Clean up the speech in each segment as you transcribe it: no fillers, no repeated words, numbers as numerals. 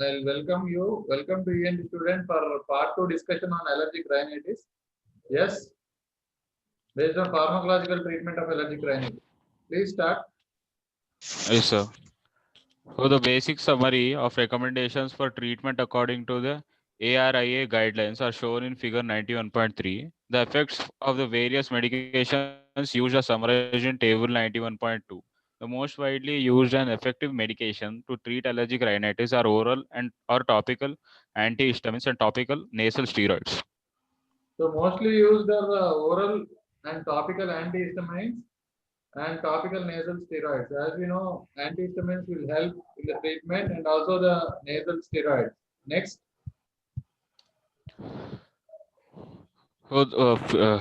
I'll welcome you. Welcome to you and the student for part 2 discussion on allergic rhinitis. Yes, based on pharmacological treatment of allergic rhinitis. Please start. Yes, sir. So the basic summary of recommendations for treatment according to the ARIA guidelines are shown in figure 91.3. The effects of the various medications used are summarized in table 91.2. The most widely used and effective medication to treat allergic rhinitis are oral and or topical antihistamines and topical nasal steroids. So mostly used are oral and topical antihistamines and topical nasal steroids. As we know, antihistamines will help in the treatment and also the nasal steroids. Next. So,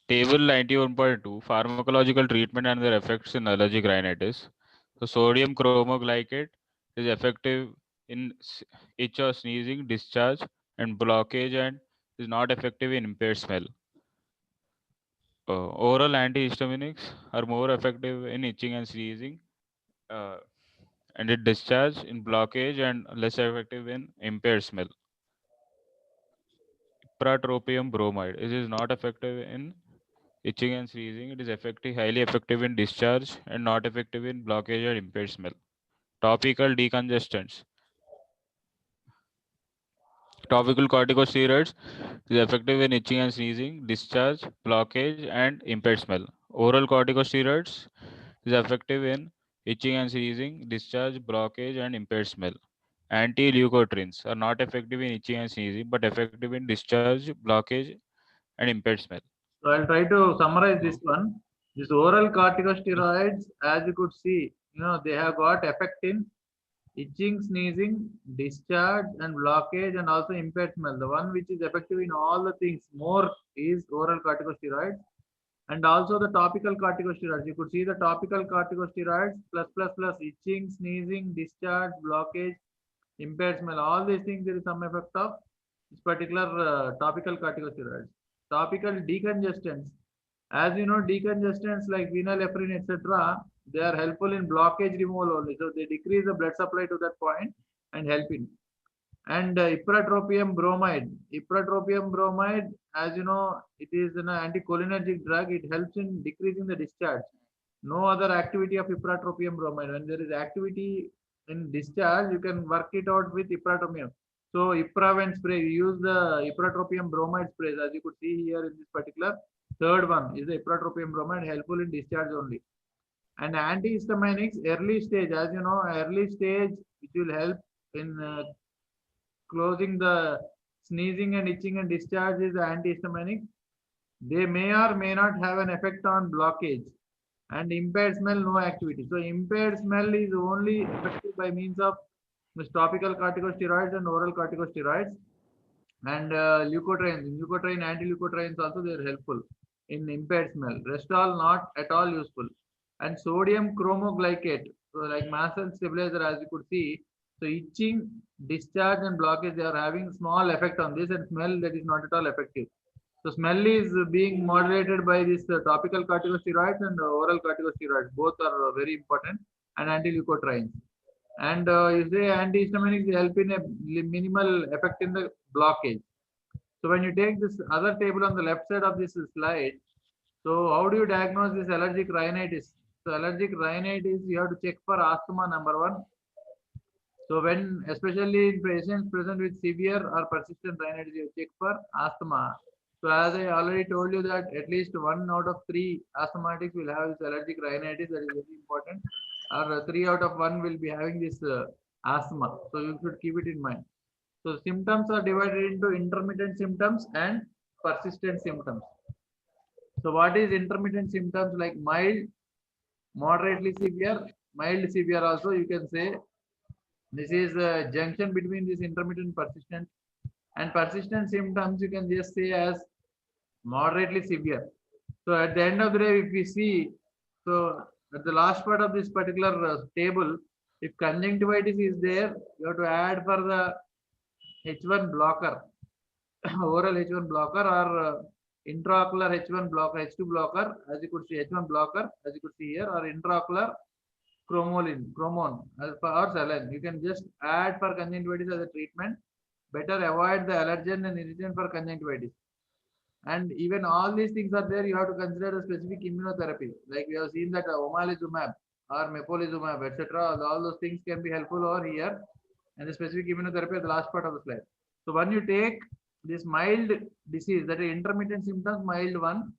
table 91.2 pharmacological treatment and their effects in allergic rhinitis. So sodium chromoglycate is effective in itch or sneezing, discharge, and blockage, and is not effective in impaired smell. Oral antihistaminics are more effective in itching and sneezing, uh, and it discharge in blockage and less effective in impaired smell. Ipratropium bromide is not effective in itching and sneezing. It is highly effective in discharge and not effective in blockage or impaired smell. Topical decongestants. Topical corticosteroids is effective in itching and sneezing, discharge, blockage, and impaired smell. Oral corticosteroids is effective in itching and sneezing, discharge, blockage, and impaired smell. Anti-leucotrienes are not effective in itching and sneezing, but effective in discharge, blockage, and impaired smell. So I'll try to summarize this one. These oral corticosteroids, as you could see, they have got effect in itching, sneezing, discharge, and blockage, and also impaired smell. The one which is effective in all the things more is oral corticosteroids, and also the topical corticosteroids. You could see the topical corticosteroids plus itching, sneezing, discharge, blockage, impaired smell. All these things there is some effect of this particular topical corticosteroids. Topical decongestants. As you know, decongestants like phenylephrine, etc., they are helpful in blockage removal only. So they decrease the blood supply to that point and help in. And ipratropium bromide. Ipratropium bromide, as you know, it is an anticholinergic drug. It helps in decreasing the discharge. No other activity of ipratropium bromide. When there is activity in discharge, you can work it out with ipratropium. So ipraven spray, you use the ipratropium bromide sprays, as you could see here in this particular third one is the ipratropium bromide, helpful in discharge only. And antihistaminics, early stage, as you know, early stage, which will help in closing the sneezing and itching and discharge is the antihistaminic. They may or may not have an effect on blockage. And impaired smell, no activity. So impaired smell is only effective by means of topical corticosteroids and oral corticosteroids. And leucotriene, anti-leucotrienes also they are helpful in impaired smell. Rest all not at all useful. And sodium chromoglycate, so like mast cell stabilizer, as you could see. So itching, discharge, and blockage, they are having small effect on this, and smell that is not at all effective. So smell is being moderated by this topical corticosteroids and oral corticosteroids. Both are very important, and anti-leucotrienes. And you say antihistaminics help in a minimal effect in the blockage. So when you take this other table on the left side of this slide, so how do you diagnose this allergic rhinitis? So allergic rhinitis, you have to check for asthma, number one. So when, especially in patients present with severe or persistent rhinitis, you check for asthma. So as I already told you that at least 1 out of 3 asthmatics will have this allergic rhinitis, that is very important. Or 3 out of 1 will be having this asthma. So you should keep it in mind. So symptoms are divided into intermittent symptoms and persistent symptoms. So what is intermittent symptoms? Like mild, moderately severe, mild severe also you can say. This is a junction between this intermittent persistent, and persistent symptoms you can just say as moderately severe. So at the end of the day, if we see, so at the last part of this particular table, if conjunctivitis is there, you have to add for the H1 blocker, oral H1 blocker, or intraocular H1 blocker, H2 blocker, as you could see, H1 blocker, as you could see here, or intraocular cromone or saline. You can just add for conjunctivitis as a treatment. Better avoid the allergen and irritant for conjunctivitis. And even all these things are there, you have to consider the specific immunotherapy. Like we have seen that omalizumab or mepolizumab, etc. All those things can be helpful over here. And the specific immunotherapy at the last part of the slide. So when you take this mild disease, that is intermittent symptoms, mild one,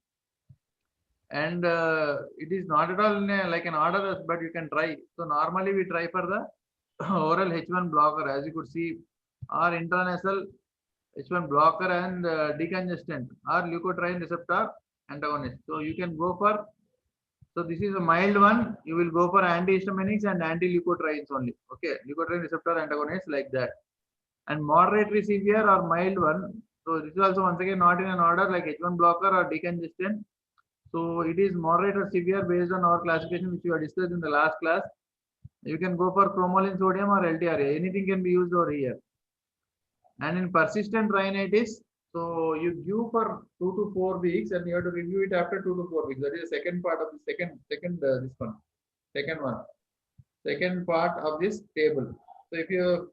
and it is not at all like an order, but you can try. So normally we try for the oral H1 blocker, as you could see, or intranasal H1 blocker and decongestant or leucotriene receptor antagonist. So you can go for, so this is a mild one, you will go for antihistaminics and anti-leucotrienes only. Okay, leucotriene receptor antagonist like that. And moderate severe or mild one. So this is also once again not in an order like H1 blocker or decongestant. So it is moderate or severe based on our classification which we have discussed in the last class. You can go for cromolyn sodium or LTRA. Anything can be used over here. And in persistent rhinitis, so you give for 2 to 4 weeks and you have to review it after 2 to 4 weeks. That is the second part of the second part of this table. So if your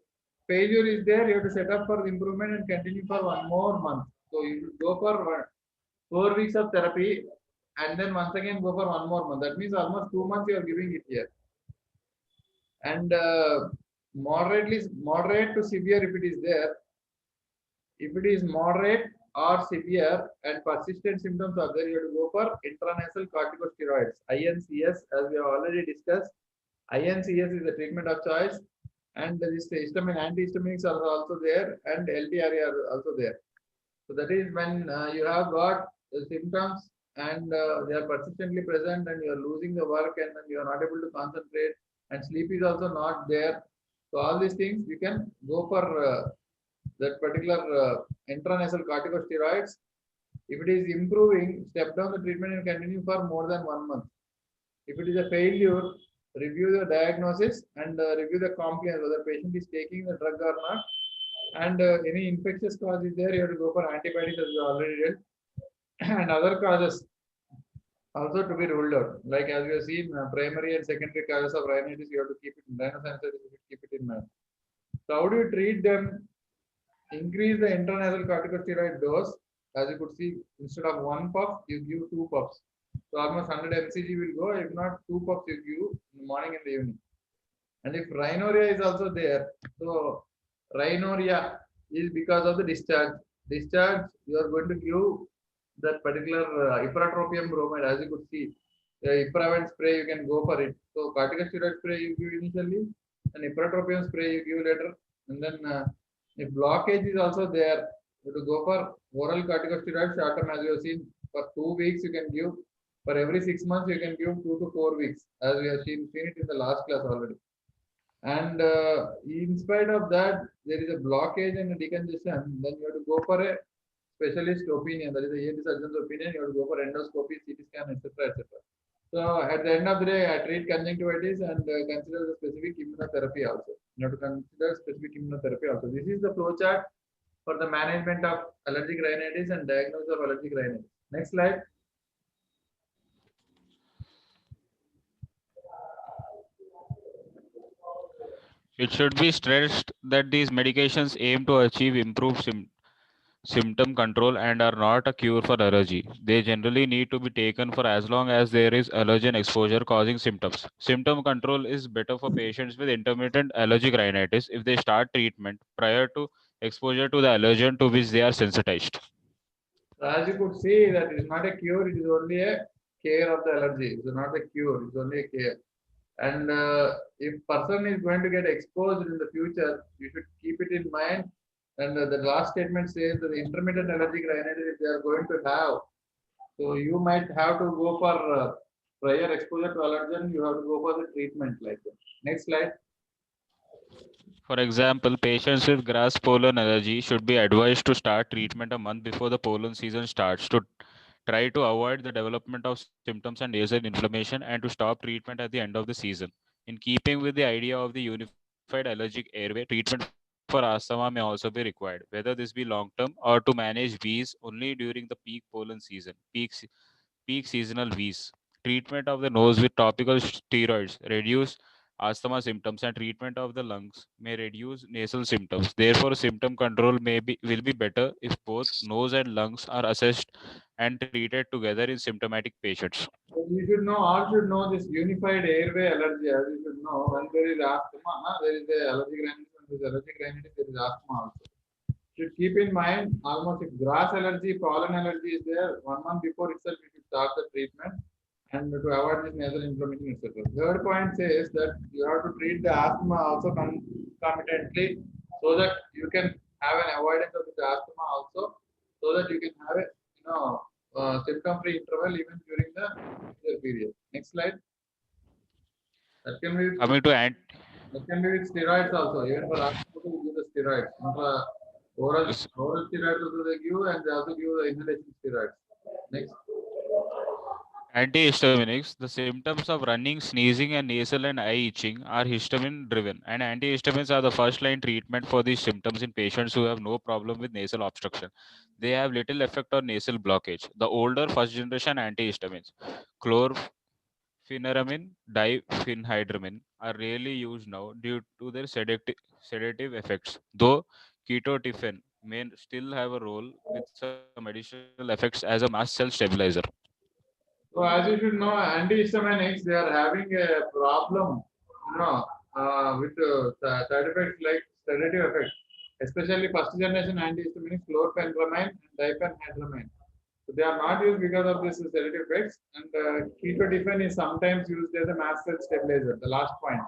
failure is there, you have to set up for improvement and continue for 1 more month. So you should go for 4 weeks of therapy and then once again go for 1 more month. That means almost 2 months you are giving it here. And moderate to severe if it is there. If it is moderate or severe and persistent symptoms are there, you have to go for intranasal corticosteroids, INCS, as we have already discussed. INCS is the treatment of choice, and this histamine, antihistaminics are also there, and LTRA are also there. So that is when you have got the symptoms and they are persistently present and you are losing the work and you are not able to concentrate and sleep is also not there. So all these things you can go for that particular intranasal corticosteroids. If it is improving, step down the treatment and continue for more than 1 month. If it is a failure, review the diagnosis and review the compliance, whether the patient is taking the drug or not. And any infectious cause is there, you have to go for antibiotics as we already did. And other causes also to be ruled out. Like as we have seen, primary and secondary causes of rhinitis, you have to keep it in rhinosinusitis, keep it in mind. So how do you treat them? Increase the intranasal corticosteroid dose. As you could see, instead of 1 puff, you give 2 puffs. So almost 100 mcg will go. If not, 2 puffs you give in the morning and the evening. And if rhinorrhea is also there, so rhinorrhea is because of the discharge. Discharge, you are going to give that particular ipratropium bromide, as you could see. The ipravent spray, you can go for it. So corticosteroid spray you give initially, and ipratropium spray you give later. And then if blockage is also there, you have to go for oral corticosteroid short term, as you have seen. For 2 weeks you can give. For every 6 months you can give 2 to 4 weeks, as we have seen it in the last class already. And in spite of that, there is a blockage and a decongestion. Then you have to go for a specialist opinion, that is the ENT surgeon's opinion. You have to go for endoscopy, CT scan, etc., etc. So at the end of the day, I treat conjunctivitis and consider the specific immunotherapy also. You have to consider specific immunotherapy also. This is the flowchart for the management of allergic rhinitis and diagnosis of allergic rhinitis. Next slide. It should be stressed that these medications aim to achieve improved symptom control and are not a cure for allergy. They generally need to be taken for as long as there is allergen exposure causing symptoms. Symptom control is better for patients with intermittent allergic rhinitis if they start treatment prior to exposure to the allergen to which they are sensitized. So as you could see, that it is not a cure, it is only a care of the allergy. It is not a cure, it is only a care. And if person is going to get exposed in the future, you should keep it in mind. And the last statement says that the intermittent allergic rhinitis, if they are going to have, so you might have to go for prior exposure to allergen, you have to go for the treatment like that. Next slide. For example, patients with grass pollen allergy should be advised to start treatment a month before the pollen season starts to try to avoid the development of symptoms and nasal inflammation and to stop treatment at the end of the season. In keeping with the idea of the unified allergic airway, treatment for asthma may also be required, whether this be long-term or to manage wheeze only during the peak pollen season, peak seasonal wheeze. Treatment of the nose with topical steroids reduce asthma symptoms, and treatment of the lungs may reduce nasal symptoms. Therefore, symptom control will be better if both nose and lungs are assessed and treated together in symptomatic patients. So you should know, all should know this unified airway allergy. As you should know, when there is asthma, there is a allergic rhinitis. When there is allergic rhinitis, there is asthma also. Should keep in mind, almost if grass allergy, pollen allergy is there, 1 month before itself you should start the treatment and to avoid this nasal inflammation, etc. Third point says that you have to treat the asthma also concomitantly so that you can have an avoidance of the asthma also, so that you can have a symptom-free interval even during the winter period. Next slide. That can be Coming to ant that can be with steroids also. Even for asthma, we give the steroids. Oral steroids also they give, and they also give the inhalation steroids. Next. Antihistaminics, the symptoms of running, sneezing, and nasal and eye itching are histamine driven, and antihistamines are the first line treatment for these symptoms in patients who have no problem with nasal obstruction. They have little effect on nasal blockage. The older first generation antihistamines, chlorphenamine, diphenhydramine, are rarely used now due to their sedative effects, though ketotifen may still have a role with some additional effects as a mast cell stabilizer. So as you should know, antihistaminics they are having a problem, with side effects like sedative effects, especially first generation antihistaminics, chlorphenamine and diphenhydramine. So they are not used because of this sedative effects, and ketotifen is sometimes used as a mast cell stabilizer. The last point,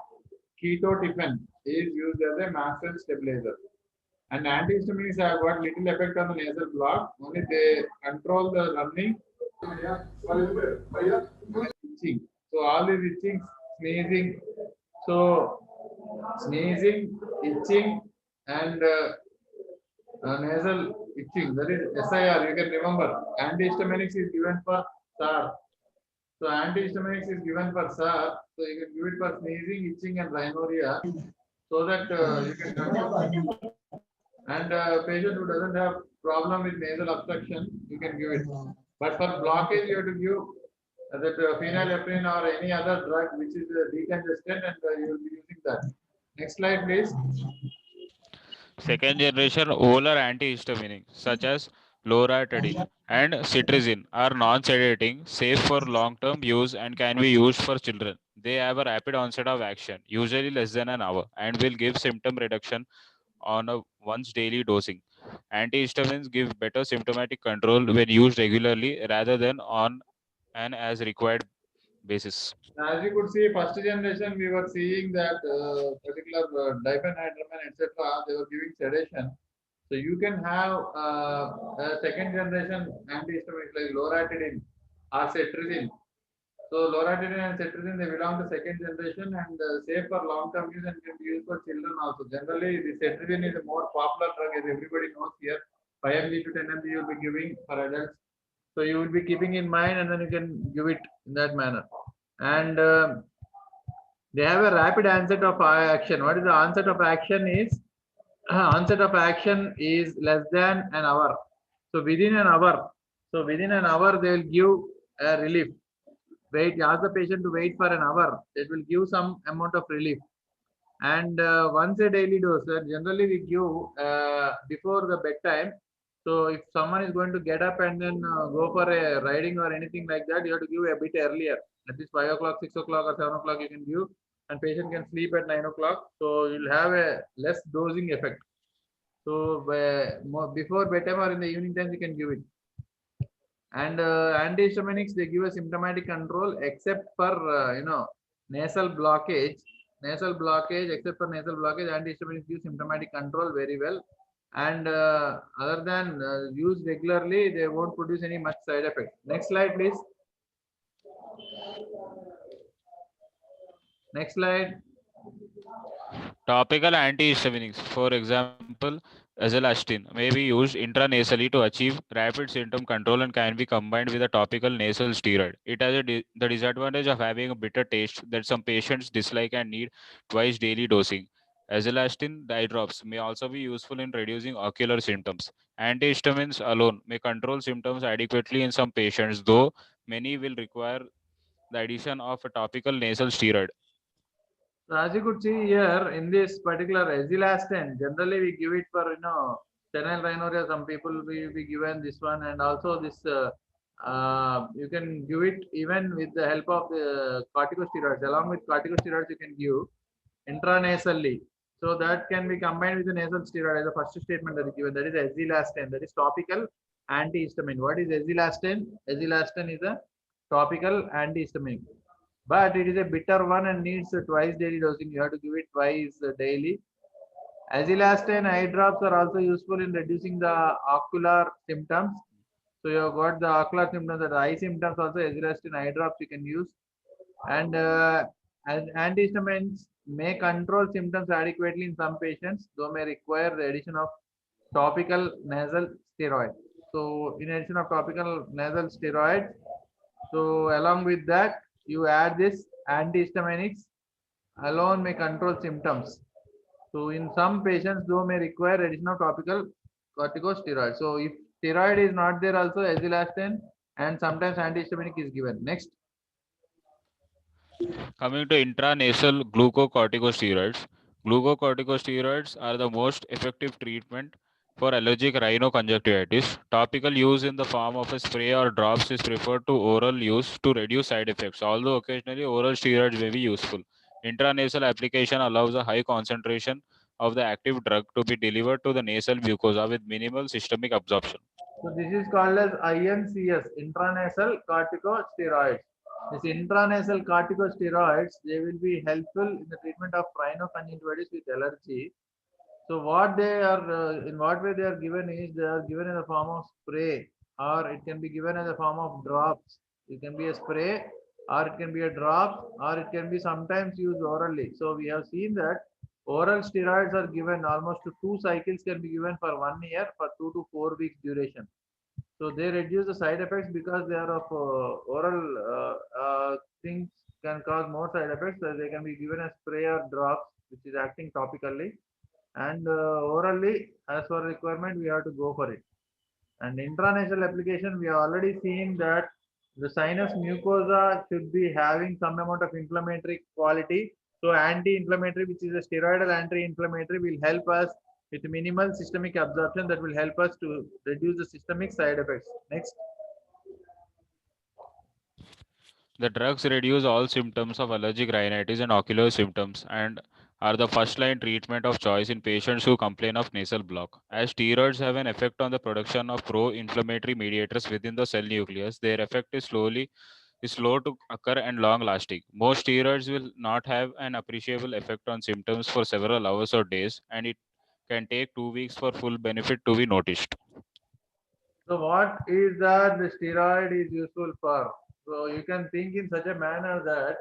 ketotifen is used as a mast cell stabilizer. And antihistamines have got little effect on the nasal block. Only they control the running, itching. So all these itching, sneezing. So sneezing, itching, and nasal itching. That is SIR. You can remember. Antihistaminics is given for SAR. So antihistaminics is given for SAR. So you can give it for sneezing, itching, and rhinorrhea, so that you can control. And patient who doesn't have problem with nasal obstruction, you can give it. But for blockage, you have to give that phenylephrine or any other drug which is decongestant, and you will be using that. Next slide, please. Second generation oral antihistaminics such as loratadine and cetirizine are non-sedating, safe for long-term use, and can be used for children. They have a rapid onset of action, usually less than an hour, and will give symptom reduction on a once daily dosing. Antihistamines give better symptomatic control when used regularly rather than on an as required basis. As you could see, first generation we were seeing that particular diphenhydramine, etc. They were giving sedation. So you can have a second generation antihistamines like loratadine or cetirizine. So loratadine and cetirizine they belong to second generation and safe for long-term use and can be used for children also. Generally, the cetirizine is a more popular drug as everybody knows here. 5 mg to 10 mg you will be giving for adults. So you will be keeping in mind and then you can give it in that manner. And they have a rapid onset of action. What is the onset of action is? Onset of action is less than an hour. So within an hour, they will give a relief. Ask the patient to wait for an hour. It will give some amount of relief. And once a daily dose, generally we give before the bedtime. So if someone is going to get up and then go for a riding or anything like that, you have to give a bit earlier. At least 5 o'clock, 6 o'clock, or 7 o'clock you can give, and patient can sleep at 9 o'clock. So you'll have a less dosing effect. So before bedtime or in the evening time, you can give it. And antihistaminics they give a symptomatic control except for nasal blockage. Except for nasal blockage, antihistaminics give symptomatic control very well. And other than used regularly, they won't produce any much side effect. Next slide, please. Next slide. Topical antihistaminics, for example, azelastrine, may be used intranasally to achieve rapid symptom control and can be combined with a topical nasal steroid. It has the disadvantage of having a bitter taste that some patients dislike and need twice daily dosing. Azelastrine eye drops may also be useful in reducing ocular symptoms. Antihistamines alone may control symptoms adequately in some patients, though many will require the addition of a topical nasal steroid? So as you could see here in this particular azilastane, generally we give it for sterile rhinorrhea. Some people will be given this one, and also this you can give it even with the help of the corticosteroids. Along with corticosteroids, you can give intranasally. So that can be combined with the nasal steroid as the first statement that is given. That is azilastane. That is topical antihistamine. What is azilastane? Azilastane is a topical antihistamine, but it is a bitter one and needs twice daily dosing. You have to give it twice daily. Azilastane eye drops are also useful in reducing the ocular symptoms. So you have got the ocular symptoms, that eye symptoms also. Azilastane eye drops you can use. And as antihistamines may control symptoms adequately in some patients, though may require the addition of topical nasal steroid. So in addition of topical nasal steroids, so along with that, you add this antihistaminics alone may control symptoms. So in some patients, though may require addition of topical corticosteroid. So if steroid is not there, also azilastane and sometimes antihistaminic is given. Next. Coming to intranasal glucocorticosteroids. Glucocorticosteroids are the most effective treatment for allergic rhinoconjunctivitis. Topical use in the form of a spray or drops is preferred to oral use to reduce side effects, although occasionally oral steroids may be useful. Intranasal application allows a high concentration of the active drug to be delivered to the nasal mucosa with minimal systemic absorption. So this is called as INCS, intranasal corticosteroids. This intranasal corticosteroids, they will be helpful in the treatment of rhinoconjunctivitis with allergy. So what they are, in what way they are given is, they are given in the form of spray, or it can be given in the form of drops. It can be a spray, or it can be a drop, or it can be sometimes used orally. So we have seen that oral steroids are given almost 2 cycles can be given for 1 year for 2 to 4 weeks duration. So they reduce the side effects because they are of oral things can cause more side effects. So they can be given as spray or drops, which is acting topically, and orally as per requirement we have to go for it. And intranasal application, we have already seen that the sinus mucosa should be having some amount of inflammatory quality. So anti-inflammatory, which is a steroidal anti-inflammatory, will help us with minimal systemic absorption, that will help us to reduce the systemic side effects. Next. The drugs reduce all symptoms of allergic rhinitis and ocular symptoms and are the first line treatment of choice in patients who complain of nasal block. As steroids have an effect on the production of pro-inflammatory mediators within the cell nucleus, their effect is slow to occur and long lasting. Most steroids will not have an appreciable effect on symptoms for several hours or days, and it can take 2 weeks for full benefit to be noticed. So what is that the steroid is useful for? So you can think in such a manner that,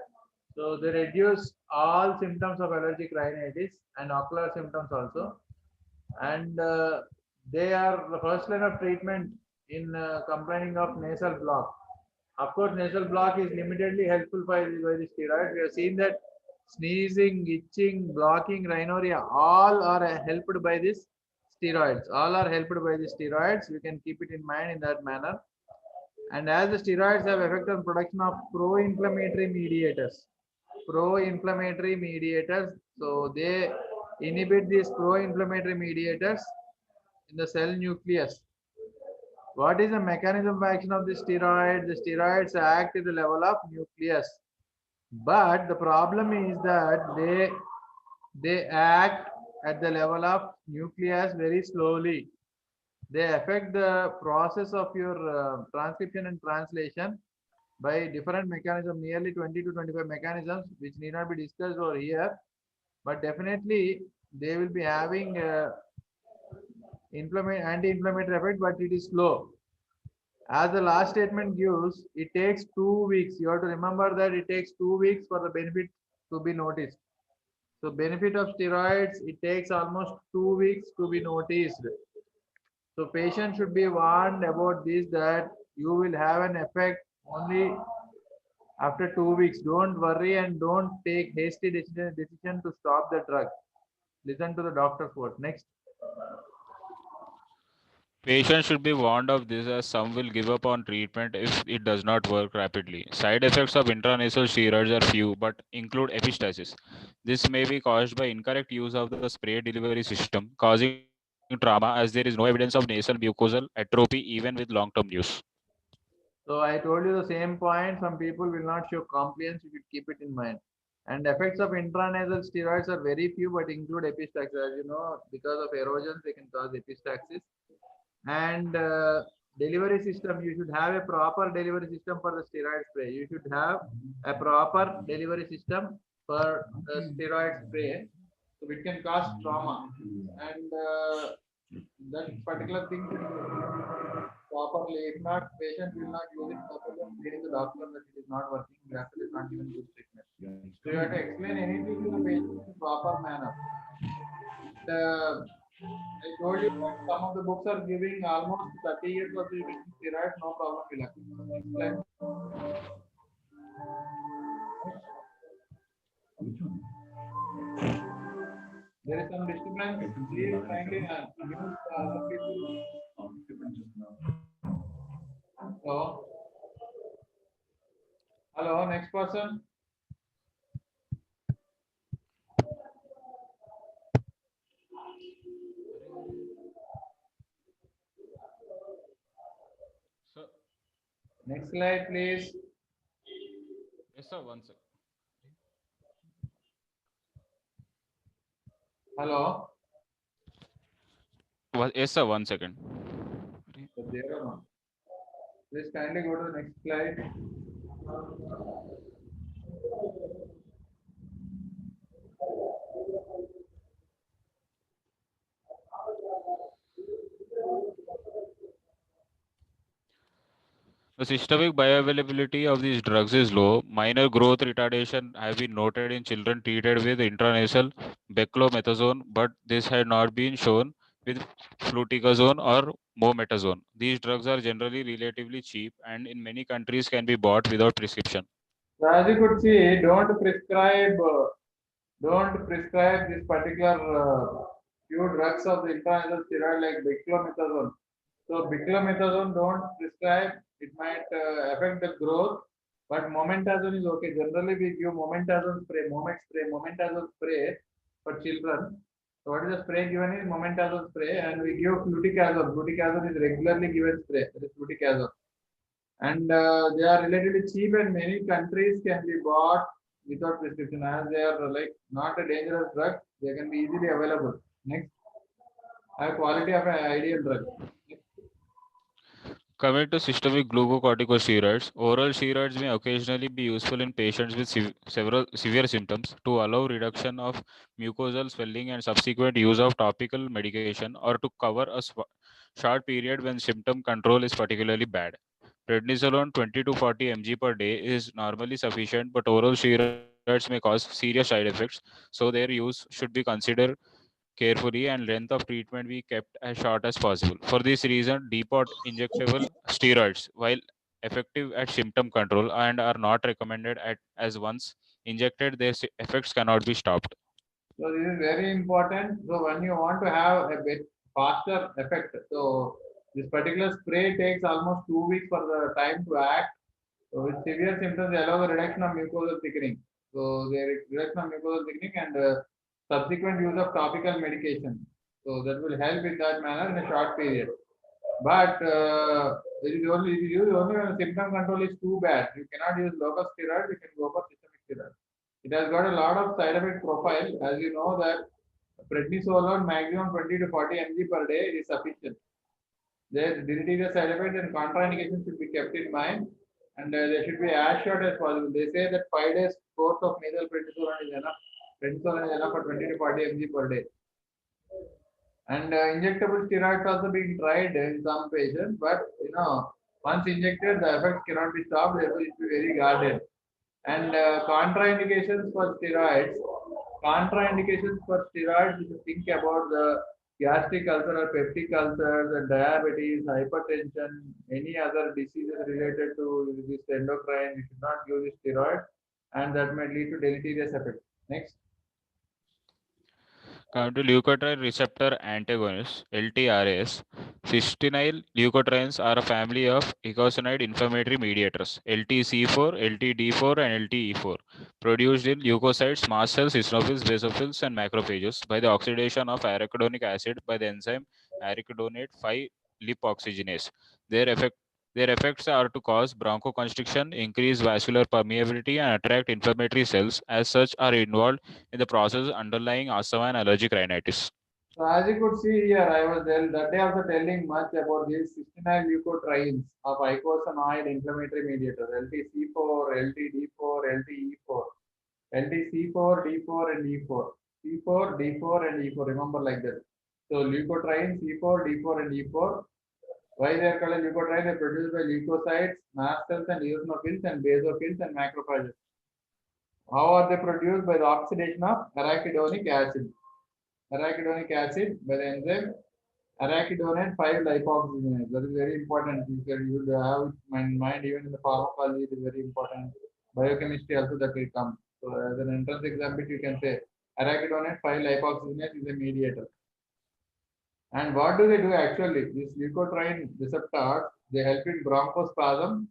so they reduce all symptoms of allergic rhinitis and ocular symptoms also, and they are the first line of treatment in complaining of nasal block. Of course, nasal block is limitedly helpful by the steroid. We have seen that sneezing, itching, blocking, rhinorrhea, all are helped by this steroids. All are helped by the steroids. We can keep it in mind in that manner. And as the steroids have effect on production of pro-inflammatory mediators, so they inhibit these pro-inflammatory mediators in the cell nucleus. What is the mechanism of action of the steroid? The steroids act at the level of nucleus, but the problem is that they act at the level of nucleus very slowly. They affect the process of your transcription and translation by different mechanisms, nearly 20 to 25 mechanisms, which need not be discussed over here. But definitely they will be having anti-inflammatory effect, but it is slow. As the last statement gives, it takes 2 weeks. You have to remember that it takes 2 weeks for the benefit to be noticed. So benefit of steroids, it takes almost 2 weeks to be noticed. So patient should be warned about this, that you will have an effect only after 2 weeks. Don't worry and don't take hasty decision to stop the drug. Listen to the doctor's word. Next. Patients should be warned of this as some will give up on treatment if it does not work rapidly. Side effects of intranasal steroids are few but include epistaxis. This may be caused by incorrect use of the spray delivery system, causing trauma as there is no evidence of nasal mucosal atrophy even with long-term use. So I told you the same point. Some people will not show compliance. You should keep it in mind. And effects of intranasal steroids are very few, but include epistaxis. As you know, because of erosions, they can cause epistaxis. And delivery system, you should have a proper delivery system for the steroid spray. You should have a proper delivery system for the steroid spray, so it can cause trauma. And that particular thing should be properly. If not, patient will not use it properly and leading the doctor that it is not working. Doctor is not given good treatment. So you have to explain anything to the patient in a proper manner. I told you that some of the books are giving almost 30 years of the steroids, no problem will happen. Next slide. There is some disturbance. Please kindly mute the other people. Hello. Hello, next person. So, Next slide, please. yes, sir, one second. Hello. Yes, sir, one second. So there or not? Please kindly go to the next slide. The systemic bioavailability of these drugs is low. Minor growth retardation have been noted in children treated with intranasal beclomethasone, but this had not been shown with fluticasone or mometazone. These drugs are generally relatively cheap and in many countries can be bought without prescription. So as you could see, don't prescribe this particular few drugs of the intranasal steroid like beclomethasone. So beclomethasone don't prescribe. It might affect the growth, but momentazone is okay. Generally, we give momentazone spray for children. So what is the spray given is momentazone spray, and we give fluticasone. Fluticasone is regularly given spray. That is fluticasone, and they are relatively cheap, and many countries can be bought without prescription as they are like not a dangerous drug. They can be easily available. Next, have quality of an ideal drug. Coming to systemic glucocorticosteroids, oral steroids may occasionally be useful in patients with several severe symptoms to allow reduction of mucosal swelling and subsequent use of topical medication or to cover a short period when symptom control is particularly bad. Prednisolone 20 to 40 mg per day is normally sufficient, but oral steroids may cause serious side effects, so their use should be considered carefully and length of treatment be kept as short as possible. For this reason, depot injectable steroids, while effective at symptom control and are not recommended as once injected, their effects cannot be stopped. So this is very important. So when you want to have a bit faster effect, so this particular spray takes almost 2 weeks for the time to act. So with severe symptoms, they allow the reduction of mucosal thickening. So the reduction of mucosal thickening and subsequent use of topical medication. So that will help in that manner in a short period. But it is used only when symptom control is too bad. You cannot use local steroid. You can go for systemic steroid. It has got a lot of side effect profile. As you know that prednisolone maximum 20 to 40 mg per day is sufficient. Their deleterious side effects and contraindications should be kept in mind, and they should be as short as possible. They say that 5 days course of nasal prednisolone is enough. Prednisolone is enough for 20 to 40 mg per day. And injectable steroids also being tried in some patients, but once injected, the effects cannot be stopped. Therefore, it should be very guarded. And contraindications for steroids. Contraindications for steroids, if you think about the gastric ulcer or peptic ulcers, and diabetes, hypertension, any other diseases related to this endocrine, you should not use this steroid, and that may lead to deleterious effects. Next. Coming to leukotriene receptor antagonists (LTRAs), Cystinyl leukotrienes are a family of eicosanoid inflammatory mediators, LTC4, LTD4, and LTE4, produced in leukocytes, mast cells, eosinophils, basophils, and macrophages by the oxidation of arachidonic acid by the enzyme arachidonate 5-lipoxygenase. Their effect their effects are to cause bronchoconstriction, increase vascular permeability, and attract inflammatory cells. As such, are involved in the process underlying asthma and allergic rhinitis. So as you could see here, I was there that day also telling much about these 69 leukotrienes of eicosanoid inflammatory mediators, LTC4, LTD4, LTE4, LTC4, D4, and E4. C4, D4, and E4. Remember like that. So leukotrienes C4, D4, and E4. Why they are called leukotrienes? They are produced by leukocytes, mast cells, and eosinophils, and basophils, and macrophages. How are they produced? By the oxidation of arachidonic acid. Arachidonic acid by the enzyme arachidonate 5-lipoxygenase. That is very important. You have it in mind even in the pharmacology. It is very important. Biochemistry also that will come. So as an entrance exam bit, you can say arachidonate 5-lipoxygenase is a mediator. And what do they do actually? These leukotriene receptors, they help in bronchospasm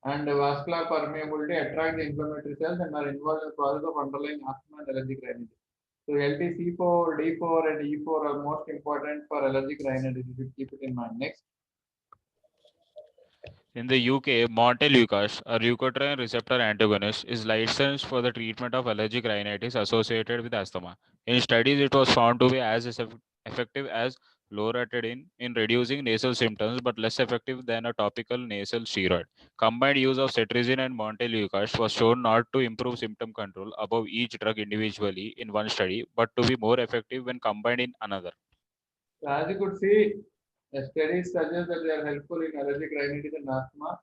and vascular permeability, attract the inflammatory cells, and are involved in the process of underlying asthma and allergic rhinitis. So LTC4, D4, and E4 are most important for allergic rhinitis. You should keep it in mind. Next. In the UK, Montelukast, a leukotriene receptor antagonist, is licensed for the treatment of allergic rhinitis associated with asthma. In studies, it was found to be as effective as loratadine in reducing nasal symptoms, but less effective than a topical nasal steroid. Combined use of cetirizine and Montelukast was shown not to improve symptom control above each drug individually in one study, but to be more effective when combined in another. So as you could see, the studies suggest that they are helpful in allergic rhinitis and asthma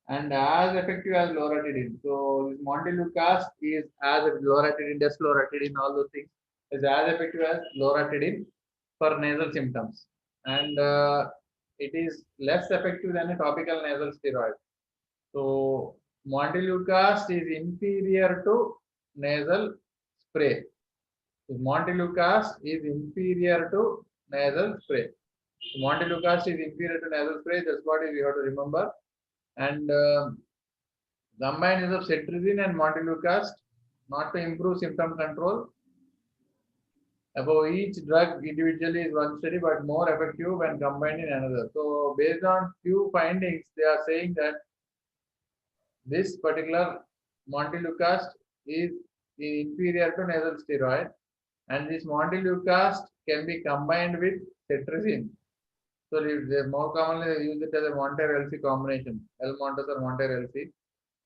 and as effective as loratadine. So this Montelukast is as loratadine, desloratadine, all those things is as effective as loratadine for nasal symptoms, and it is less effective than a topical nasal steroid. So Montelukast is inferior to nasal spray. So Montelukast is inferior to nasal spray. So Montelukast is inferior to nasal spray. That's what we have to remember. And combined use of cetirizine and Montelukast not to improve symptom control above each drug individually is one study, but more effective when combined in another. So based on few findings, they are saying that this particular Montelukast is inferior to nasal steroid, and this Montelukast can be combined with cetirizine. So they more commonly they use it as a Monter-LC combination, L-Montes or Monter-LC.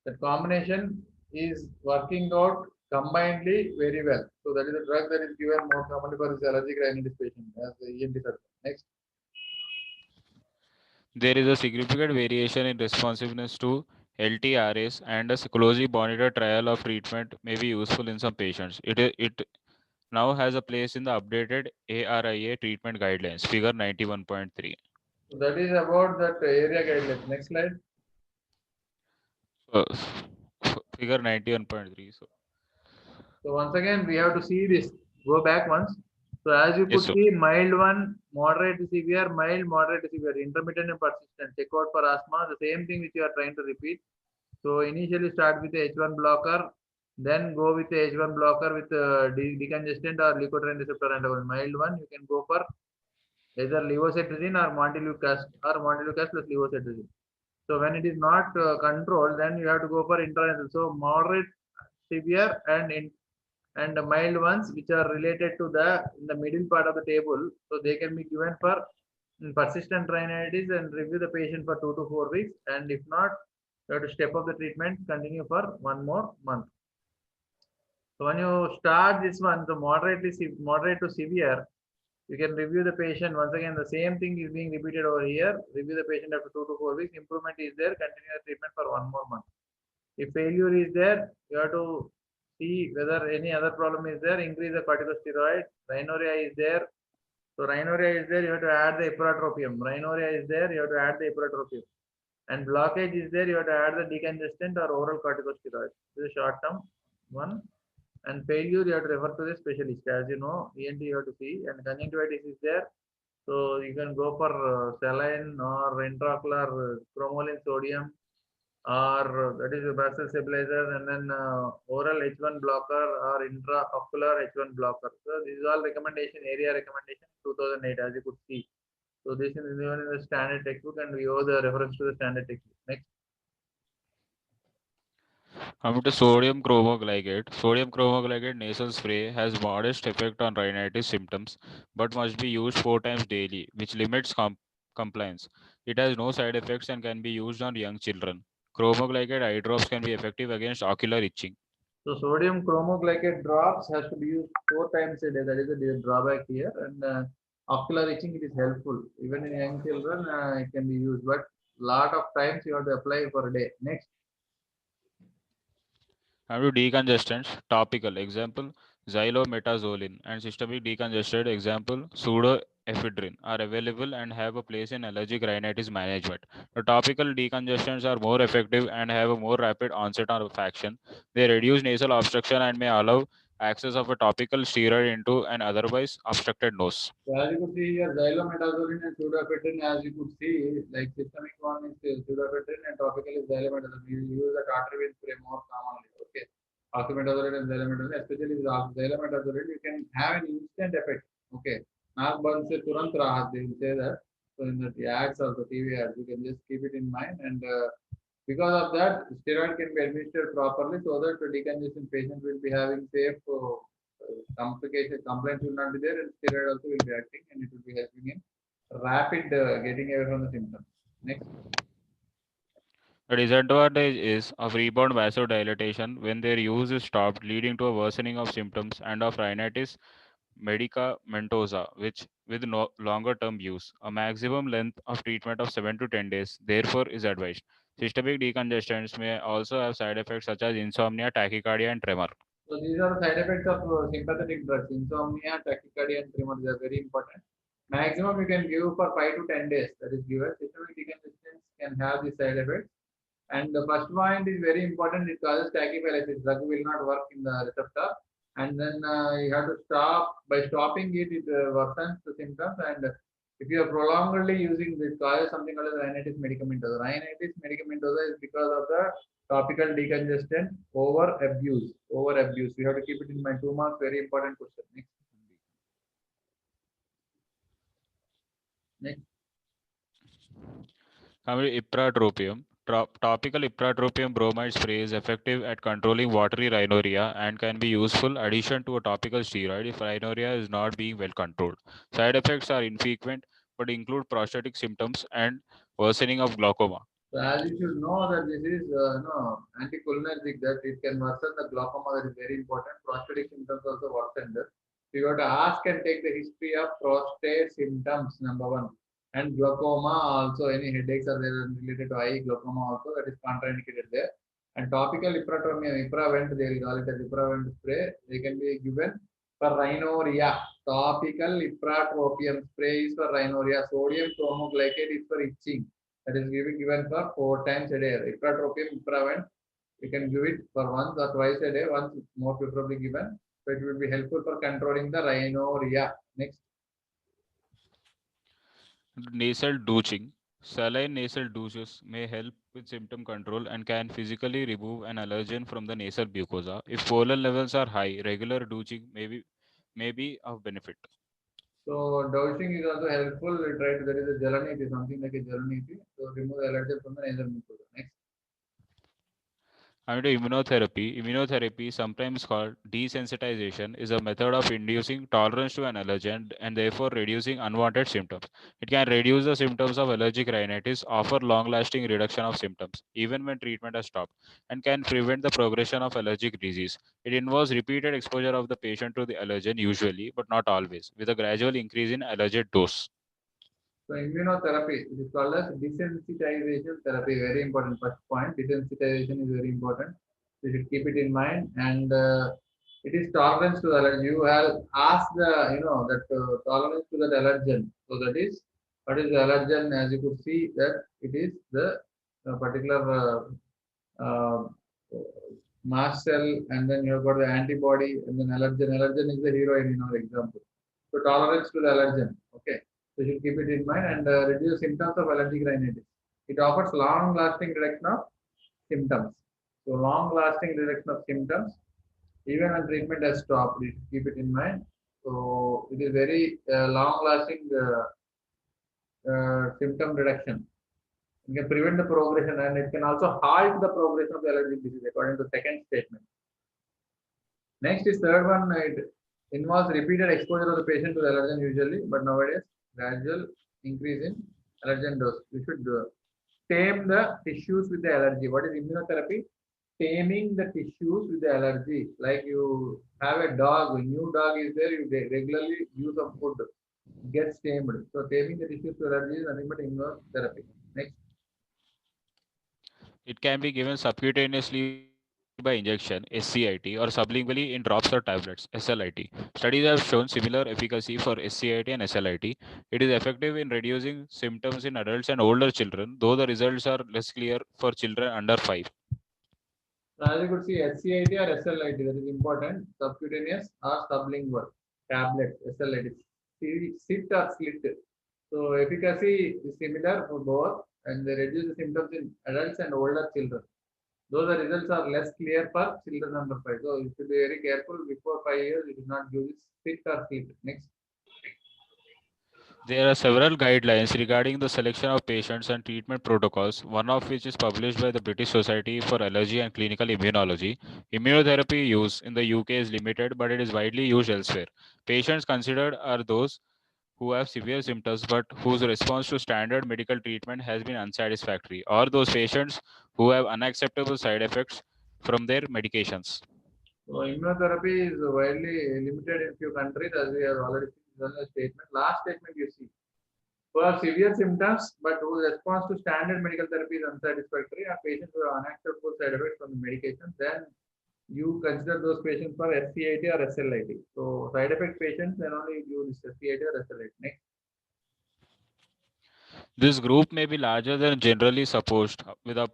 That combination is working out combinedly very well. So that is a drug that is given more commonly for this allergic rhinitis patient as the ENT surgeon. Next. There is a significant variation in responsiveness to LTRAs, and a closely monitored trial of treatment may be useful in some patients. It now has a place in the updated ARIA treatment guidelines, figure 91.3. So that is about that area guidelines. Next slide. So, figure 91.3. So once again, we have to see this. Go back once. So as you Yes, could sir. see, mild one, moderate to severe, mild, moderate to severe, intermittent and persistent. Check out for asthma, the same thing which you are trying to repeat. So initially start with the H1 blocker, then go with the H1 blocker with decongestant or leukotriene receptor antagonist. Mild one, you can go for either levocetirizine or Montelukast plus levocetirizine. So when it is not controlled, then you have to go for intranasal. So moderate, severe, and the mild ones which are related to the in the middle part of the table. So they can be given for persistent rhinitis and review the patient for 2 to 4 weeks. And if not, you have to step up the treatment, continue for one more month. So when you start this one, so moderate to severe, you can review the patient. Once again, the same thing is being repeated over here. Review the patient after 2 to 4 weeks. Improvement is there. Continue the treatment for one more month. If failure is there, you have to see whether any other problem is there. Increase the corticosteroid. Rhinorrhea is there. So rhinorrhea is there. You have to add the ipratropium. Rhinorrhea is there. You have to add the ipratropium. And blockage is there. You have to add the decongestant or oral corticosteroid. This is short term one. And failure, you have to refer to the specialist. As you know, ENT you have to see. And conjunctivitis is there. So you can go for saline or intraocular cromolyn sodium, or that is a basal stabilizer, and then oral H1 blocker or intraocular H1 blocker. So this is all recommendation, area recommendation 2008, as you could see. So this is even in the standard textbook, and we owe the reference to the standard textbook. Next. Coming to sodium chromoglycate nasal spray has modest effect on rhinitis symptoms, but must be used 4 times daily, which limits compliance. It has no side effects and can be used on young children. Chromoglycate eye drops can be effective against ocular itching. So sodium chromoglycate drops has to be used 4 times a day. That is the drawback here. And ocular itching, it is helpful. Even in young children, it can be used, but lot of times you have to apply for a day. Next. Coming to decongestants, topical example xylometazoline and systemic decongestant example pseudoephedrine are available and have a place in allergic rhinitis management. The topical decongestants are more effective and have a more rapid onset of action. They reduce nasal obstruction and may allow access of a topical steroid into an otherwise obstructed nose. So as you could see here, xylometazoline and pseudoephedrine, as you could see, like systemic one is pseudoephedrine and topical is xylometazoline. We use the tartrate spray more commonly. Okay. Oxymetazoline and xylometazoline, especially with xylometazoline, you can have an instant effect. Okay. Naak band se turant rahat, they will say that. So in the ads or the TV ads, you can just keep it in mind. And because of that, steroid can be administered properly so that the decongestion patient will be having safe complication, complaints will not be there, and steroid also will be acting, and it will be helping in rapid getting away from the symptoms. Next. The disadvantage is of rebound vasodilatation when their use is stopped, leading to a worsening of symptoms and of rhinitis medicamentosa, which with no longer term use. A maximum length of treatment of 7 to 10 days, therefore, is advised. Systemic decongestants may also have side effects such as insomnia, tachycardia, and tremor. So these are the side effects of sympathetic drugs. Insomnia, tachycardia, and tremor. They are very important. Maximum you can give for 5 to 10 days. That is given. Systemic decongestants can have these side effects. And the first point is very important. It causes tachyphylaxis. Drug will not work in the receptor, and then you have to stop. By stopping it, it worsens the symptoms. And if you are prolongedly using this, causes something called as rhinitis medicamentosa. Rhinitis medicamentosa is because of the topical decongestant over abuse. Over abuse. We have to keep it in mind. 2 marks. Very important question. Next. Next. Coming to ipratropium. Topical ipratropium bromide spray is effective at controlling watery rhinorrhea and can be useful addition to a topical steroid if rhinorrhea is not being well controlled. Side effects are infrequent but include prostatic symptoms and worsening of glaucoma. So as you should know that this is no anticholinergic, that it can worsen the glaucoma. That is very important. Prostatic symptoms also worsen. So you have to ask and take the history of prostate symptoms, number one, and glaucoma also. Any headaches are there related to eye glaucoma also, that is contraindicated there. And topical ipratropium, ipravent, they will call it as ipravent spray. They can be given for rhinorrhea. Topical ipratropium spray is for rhinorrhea. Sodium chromoglycate is for itching. That is given for 4 times a day. Ipratropium, ipravent, you can give it for once or twice a day. Once more preferably given. So it will be helpful for controlling the rhinorrhea. Next. Nasal douching. Saline nasal douches may help with symptom control and can physically remove an allergen from the nasal mucosa. If pollen levels are high, regular douching may be of benefit. So dosing is also helpful. We try to, there is a Jalaniti, something like a Jalaniti. So remove the allergen from the nasal mucosa. Next. Coming to immunotherapy, immunotherapy, sometimes called desensitization, is a method of inducing tolerance to an allergen and therefore reducing unwanted symptoms. It can reduce the symptoms of allergic rhinitis, offer long-lasting reduction of symptoms, even when treatment has stopped, and can prevent the progression of allergic disease. It involves repeated exposure of the patient to the allergen, usually, but not always, with a gradual increase in allergen dose. So immunotherapy, it is called as desensitization therapy. Very important first point. Desensitization is very important. You should keep it in mind. And it is tolerance to the allergen. You have asked the, that tolerance to that allergen. So that is, what is the allergen? As you could see that it is the particular mast cell, and then you have got the antibody, and then allergen. Allergen is the heroine in our example. So tolerance to the allergen. Okay. So you should keep it in mind and reduce symptoms of allergic rhinitis. It offers long-lasting reduction of symptoms. So long-lasting reduction of symptoms, even when treatment has stopped, you should keep it in mind. So it is very long-lasting symptom reduction. It can prevent the progression and it can also halt the progression of the allergic disease according to the second statement. Next is third one. It involves repeated exposure of the patient to the allergen usually, but nowadays gradual increase in allergen dose. You should tame the tissues with the allergy. What is immunotherapy? Taming the tissues with the allergy. Like you have a dog, a new dog is there, you regularly use some food, gets tamed. So taming the tissues to allergy is nothing but immunotherapy. Next. It can be given subcutaneously by injection, SCIT, or sublingually in drops or tablets, SLIT. Studies have shown similar efficacy for SCIT and SLIT. It is effective in reducing symptoms in adults and older children, though the results are less clear for children under 5. So as you could see, SCIT or SLIT, that is important. Subcutaneous or sublingual tablet, SLIT. Sit or slit. So efficacy is similar for both and they reduce the symptoms in adults and older children. Though the results are less clear for children under 5. So you should be very careful before 5 years. You should not use sit or slit. Next. There are several guidelines regarding the selection of patients and treatment protocols, one of which is published by the British Society for Allergy and Clinical Immunology. Immunotherapy use in the UK is limited, but it is widely used elsewhere. Patients considered are those who have severe symptoms but whose response to standard medical treatment has been unsatisfactory, or those patients who have unacceptable side effects from their medications. So immunotherapy is widely limited in few countries as we have already done a statement. Last statement you see. For severe symptoms but whose response to standard medical therapy is unsatisfactory or patients who have unacceptable side effects from the medication, then you consider those patients for SCIT or SLIT. So side effect patients then only you use SCIT or SLIT. Next. This group may be larger than generally supposed, with up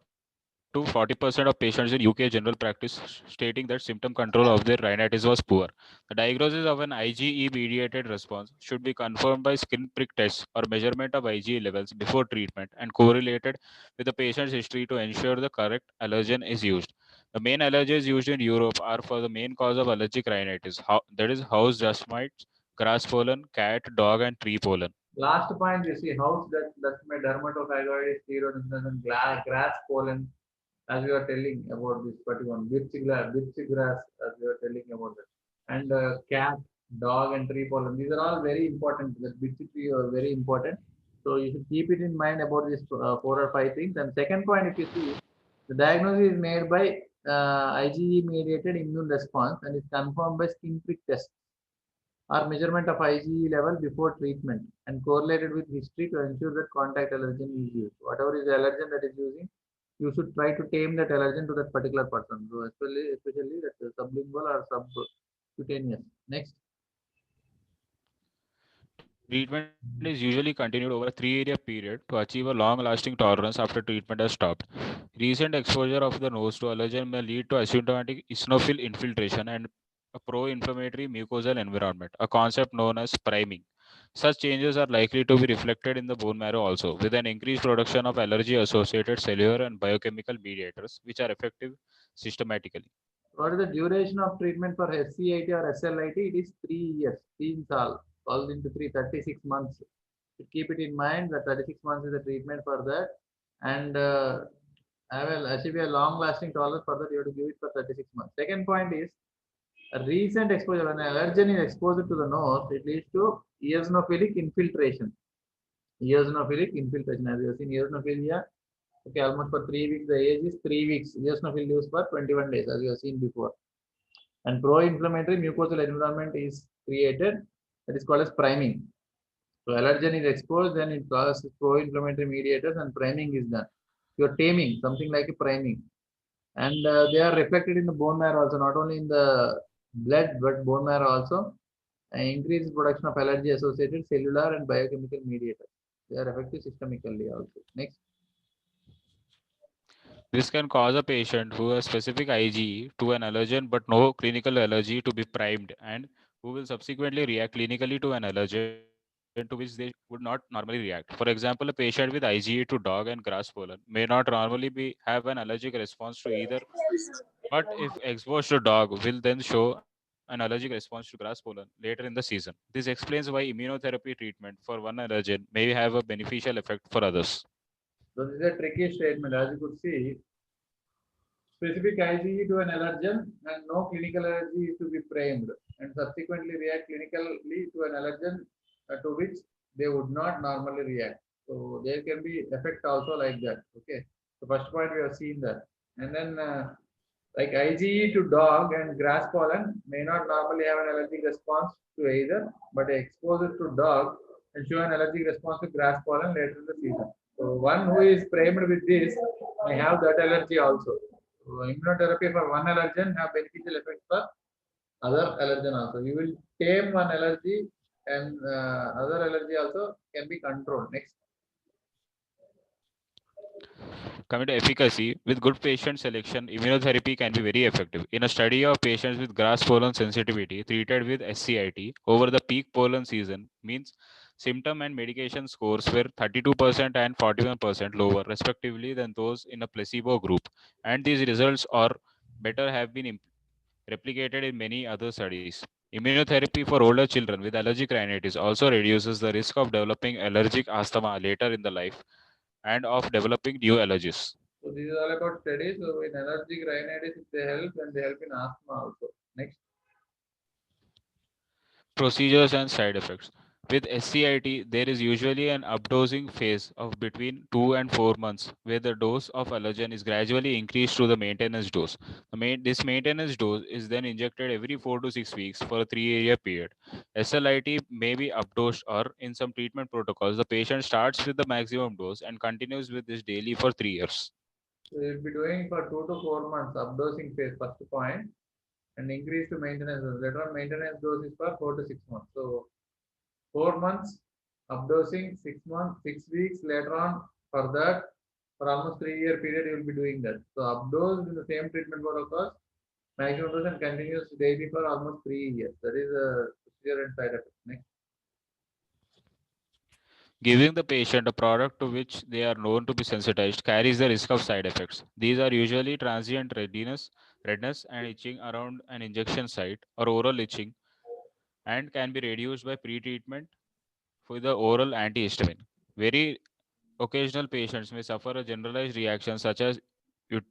to 40% of patients in UK general practice stating that symptom control of their rhinitis was poor. The diagnosis of an IgE mediated response should be confirmed by skin prick tests or measurement of IgE levels before treatment and correlated with the patient's history to ensure the correct allergen is used. The main allergens used in Europe are for the main cause of allergic rhinitis, that is house dust mites, grass pollen, cat, dog, and tree pollen. Last point you see house that's my dermatophagoides, steroids, and grass pollen as we are telling about this particular one, birch grass as we are telling about that. And cat, dog, and tree pollen. These are all very important. The birch tree are very important. So you should keep it in mind about these 4 or 5 things. And second point, if you see, the diagnosis is made by IgE mediated immune response and is confirmed by skin prick test or measurement of IgE level before treatment and correlated with history to ensure that contact allergen is used. Whatever is the allergen that is using, you should try to tame that allergen to that particular person. So especially that sublingual or subcutaneous. Next. Treatment is usually continued over a 3-year period to achieve a long-lasting tolerance after treatment has stopped. Recent exposure of the nose to allergen may lead to asymptomatic eosinophil infiltration and a pro-inflammatory mucosal environment, a concept known as priming. Such changes are likely to be reflected in the bone marrow also, with an increased production of allergy-associated cellular and biochemical mediators, which are effective systematically. What is the duration of treatment for SCIT or SLIT? It is 3 years. 3 all into 36 months. To keep it in mind that 36 months is the treatment for that. And I will achieve a long lasting tolerance for that. You have to give it for 36 months. Second point is a recent exposure. When an allergen is exposed to the nose, it leads to eosinophilic infiltration. Eosinophilic infiltration. As you have seen, eosinophilia. Okay, almost for 3 weeks. The age is 3 weeks. Eosinophil lives for 21 days, as you have seen before. And pro-inflammatory mucosal environment is created. That is called as priming. So allergen is exposed, then it causes pro-inflammatory mediators, and priming is done. You are taming something like a priming, and they are reflected in the bone marrow also, not only in the blood but bone marrow also. Increased production of allergy-associated cellular and biochemical mediators. They are effective systemically also. Next. This can cause a patient who has specific IgE to an allergen but no clinical allergy to be primed and who will subsequently react clinically to an allergen, to which they would not normally react. For example, a patient with IgE to dog and grass pollen may not normally have an allergic response to either, but if exposed to dog, will then show an allergic response to grass pollen later in the season. This explains why immunotherapy treatment for one allergen may have a beneficial effect for others. So this is a tricky statement. As you could see, specific IgE to an allergen and no clinical allergy is to be framed and subsequently react clinically to an allergen to which they would not normally react. So there can be effect also like that. Okay. So first point we have seen that. And then like IgE to dog and grass pollen may not normally have an allergic response to either, but exposure to dog and show an allergic response to grass pollen later in the season. So one who is framed with this may have that allergy also. So immunotherapy for one allergen have beneficial effects for other allergen also. You will tame one allergy and other allergy also can be controlled. Next. Coming to efficacy, with good patient selection, immunotherapy can be very effective. In a study of patients with grass pollen sensitivity treated with SCIT over the peak pollen season, means symptom and medication scores were 32% and 41% lower, respectively, than those in a placebo group. And these results are better have been replicated in many other studies. Immunotherapy for older children with allergic rhinitis also reduces the risk of developing allergic asthma later in the life and of developing new allergies. So this is all about studies. So in allergic rhinitis, they help and they help in asthma also. Next. Procedures and side effects. With SCIT, there is usually an updosing phase of between 2 and 4 months where the dose of allergen is gradually increased to the maintenance dose. This maintenance dose is then injected every 4 to 6 weeks for a 3-year period. SLIT may be updosed, or in some treatment protocols, the patient starts with the maximum dose and continues with this daily for 3 years. So we'll be doing for 2 to 4 months updosing phase, first point, and increase to maintenance dose. Later on, maintenance dose is for 4 to 6 months. So 4 months updosing, 6 months, 6 weeks later on. For that, for almost 3-year period, you will be doing that. So updose in the same treatment protocols, maximum dose and continuous daily for almost 3 years. That is a procedure and side effect. Next. Giving the patient a product to which they are known to be sensitized carries the risk of side effects. These are usually transient redness and itching around an injection site or oral itching, and can be reduced by pre-treatment with the oral antihistamine. Very occasional patients may suffer a generalized reaction such as ut-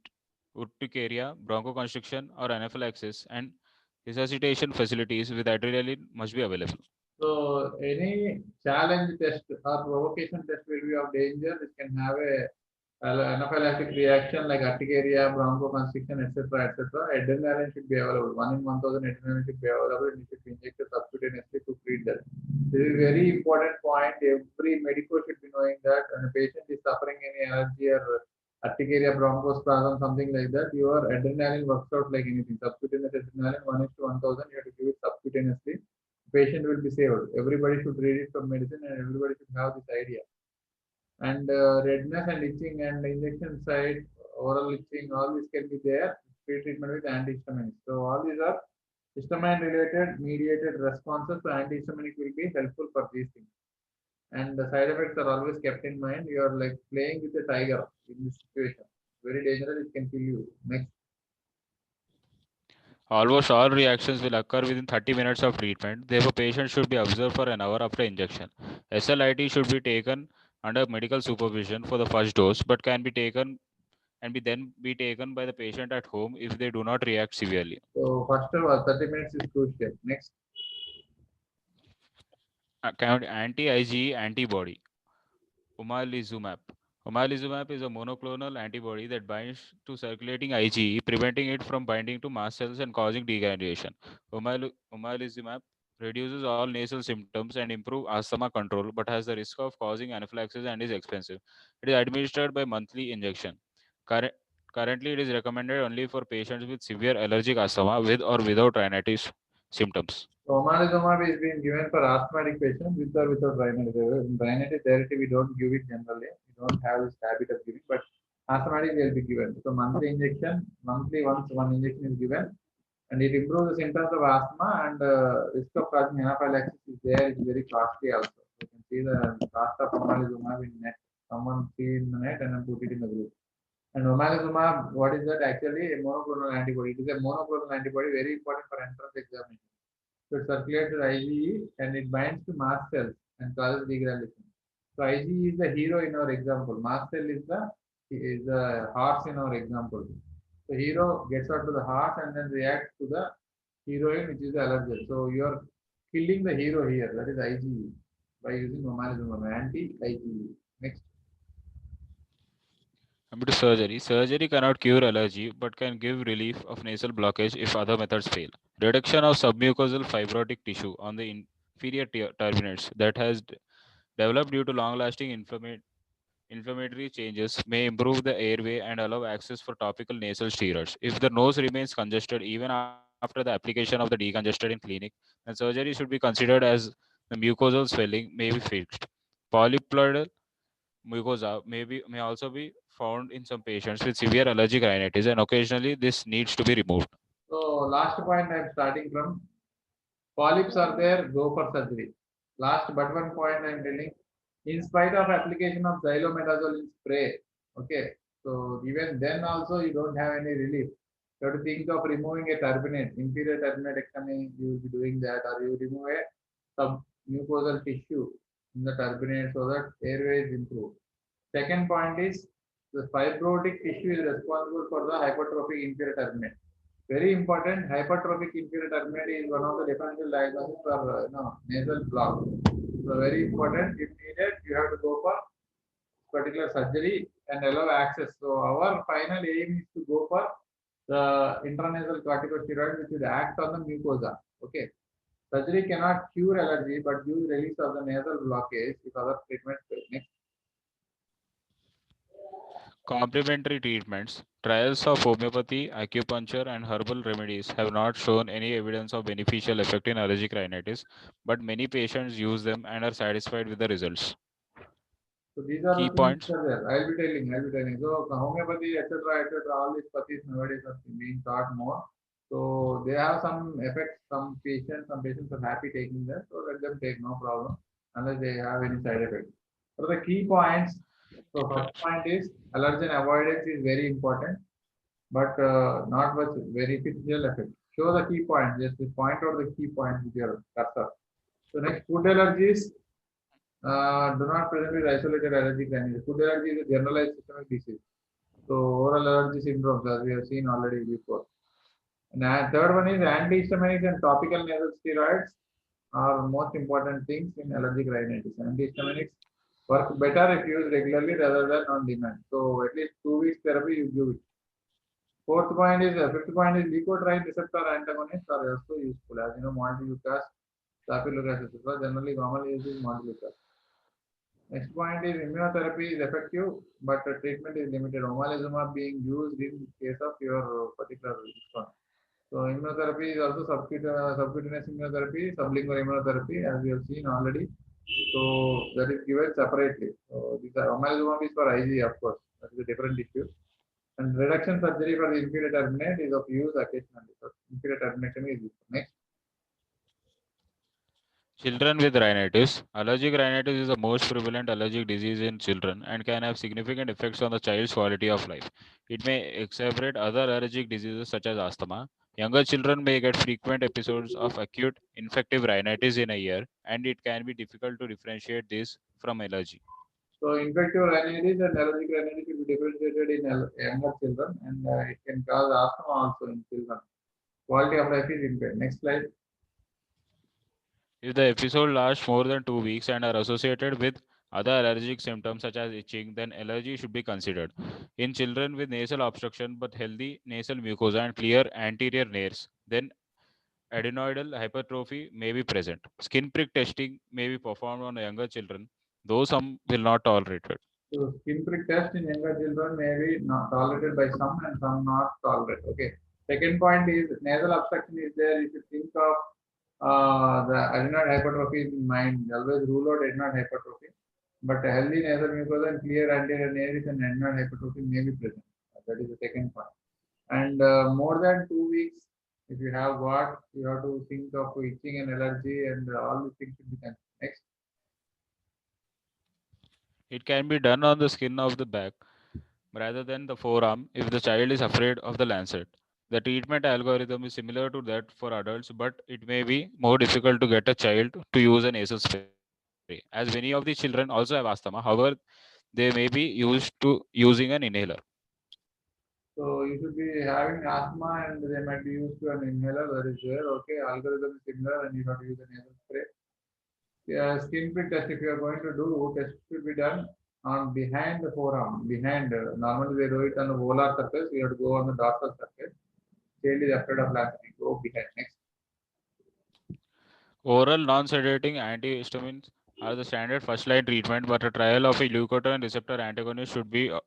urticaria, bronchoconstriction, or anaphylaxis, and resuscitation facilities with adrenaline must be available. So any challenge test or provocation test will be of danger. It can have a anaphylactic reaction like urticaria, bronchoconstriction, etc., etc. Adrenaline should be available. 1 in 1,000 adrenaline should be available. It should be injected subcutaneously to treat that. This is a very important point. Every medico should be knowing that when a patient is suffering any allergy or urticaria, bronchospasm, something like that, your adrenaline works out like anything. Subcutaneous adrenaline 1 is to 1,000. You have to give it subcutaneously. Patient will be saved. Everybody should read it from medicine, and everybody should have this idea. And redness and itching and injection site, oral itching, all this can be there. Pre-treatment with antihistamines. So all these are histamine related mediated responses. So antihistaminic will be helpful for these things. And the side effects are always kept in mind. You are like playing with a tiger in this situation. Very dangerous. It can kill you. Next. Almost all reactions will occur within 30 minutes of treatment. Therefore, patients should be observed for an hour after injection. SLIT should be taken under medical supervision for the first dose, but can be taken and then be taken by the patient at home if they do not react severely. So first of all, 30 minutes is crucial. Next. Anti-IgE antibody omalizumab. Omalizumab is a monoclonal antibody that binds to circulating IgE, preventing it from binding to mast cells and causing degranulation. Omalizumab reduces all nasal symptoms and improve asthma control, but has the risk of causing anaphylaxis and is expensive. It is administered by monthly injection. Current, Currently, it is recommended only for patients with severe allergic asthma with or without rhinitis symptoms. So omalizumab is being given for asthmatic patients with or without rhinitis. In rhinitis therapy, we don't give it generally. We don't have this habit of giving, but asthmatic will be given. So monthly injection, monthly once one injection is given, and it improves the symptoms of asthma, and risk of causing anaphylaxis is there. It's very costly also. You can see the cost of omalizumab in net. Someone see in the net and then put it in the group. And omalizumab, what is that? Actually, a monoclonal antibody. It is a monoclonal antibody, very important for entrance examination. So it circulates to the IgE and it binds to mast cells and causes degranulation. So IgE is the hero in our example. Mast cell is the horse in our example. The hero gets out to the horse and then reacts to the heroine, which is the allergen. So you are killing the hero here, that is IgE, by using omalizumab, anti-IgE. Next. Coming to surgery. Surgery cannot cure allergy, but can give relief of nasal blockage if other methods fail. Reduction of submucosal fibrotic tissue on the inferior turbinates that has developed due to long-lasting inflammatory changes may improve the airway and allow access for topical nasal steroids. If the nose remains congested even after the application of the decongestant in clinic, then surgery should be considered as the mucosal swelling may be fixed. Polyploidal mucosa may also be found in some patients with severe allergic rhinitis, and occasionally this needs to be removed. So last point I am starting from. Polyps are there, go for surgery. Last but one point I am telling. In spite of application of xylometazoline spray, okay. So even then also you don't have any relief. You have to think of removing a turbinate, inferior turbinatectomy. You will be doing that, or you remove a submucosal tissue in the turbinate so that airways improve. Second point is the fibrotic tissue is responsible for the hypertrophic inferior turbinate. Very important, hypertrophic inferior turbinate is one of the differential diagnosis for nasal block. So very important. If needed, you have to go for particular surgery and allow access. So our final aim is to go for the intranasal corticosteroid, which will act on the mucosa. Okay. Surgery cannot cure allergy, but give release of the nasal blockage if other treatments fail. Next. Complementary treatments. Trials of homeopathy, acupuncture, and herbal remedies have not shown any evidence of beneficial effect in allergic rhinitis, but many patients use them and are satisfied with the results. So these are Key the things points. that are there. I'll be telling. So homeopathy, etc., all these pathies nowadays are being taught more. So they have some effects. Some patients are happy taking that. So let them take, no problem, unless they have any side effects. So the key points. So first point is allergen avoidance is very important, but not with very beneficial effect. Show the key points. Just point out the key points with your cursor. So next, food allergies do not present with isolated allergic rhinitis. Food allergy is a generalized systemic disease. So oral allergy syndromes, as we have seen already before. And third one is antihistaminics and topical nasal steroids are most important things in allergic rhinitis. Antihistaminics work better if used regularly rather than on demand. So at least 2 weeks therapy you give it. Fifth point is LEUCOTRIENE receptor antagonists are also useful. As you know, montelukast, staphylococcus, etc. Generally, commonly used is montelukast. Next point is immunotherapy is effective, but the treatment is limited. Omalizumab being used in case of your particular one. So immunotherapy is also subcutaneous immunotherapy, sublingual immunotherapy, as we have seen already. So that is given separately. So these are omalizumab is for IgE, of course. That is a different issue. And reduction surgery for the inferior turbinate is of use occasionally. So inferior turbinectomy is useful. Next. Children with rhinitis. Allergic rhinitis is the most prevalent allergic disease in children and can have significant effects on the child's quality of life. It may exacerbate other allergic diseases such as asthma. Younger children may get frequent episodes of acute infective rhinitis in a year, and it can be difficult to differentiate this from allergy. So infective rhinitis and allergic rhinitis will be differentiated in younger children, and it can cause asthma also in children. Quality of life is impaired. Next slide. If the episode lasts more than 2 weeks and are associated with other allergic symptoms such as itching, then allergy should be considered. In children with nasal obstruction but healthy nasal mucosa and clear anterior nares, then adenoidal hypertrophy may be present. Skin prick testing may be performed on younger children, though some will not tolerate it. So skin prick test in younger children may be not tolerated by some and some not tolerated. Okay. Second point is nasal obstruction is there. If you think of the adenoid hypertrophy in mind, always rule out adenoid hypertrophy. But a healthy nasal mucosa and clear anterior nares and adenoid hypertrophy may be present. That is the second point. And more than 2 weeks, if you have got, you have to think of itching and allergy and all these things should be done. Next. It can be done on the skin of the back rather than the forearm if the child is afraid of the lancet. The treatment algorithm is similar to that for adults, but it may be more difficult to get a child to use a nasal spray, as many of the children also have asthma. However, they may be used to using an inhaler. So you should be having asthma and they might be used to an inhaler that is there. Okay, algorithm is similar and you have to use a nasal spray. Yeah, skin prick test if you are going to do, test should be done on behind the forearm. Behind, normally they do it on the volar surface. You have to go on the dorsal surface. Child is afraid of lancet. Go behind. Next. Oral non-sedating antihistamines are the standard first-line treatment, but a trial of a leucotriene receptor antagonist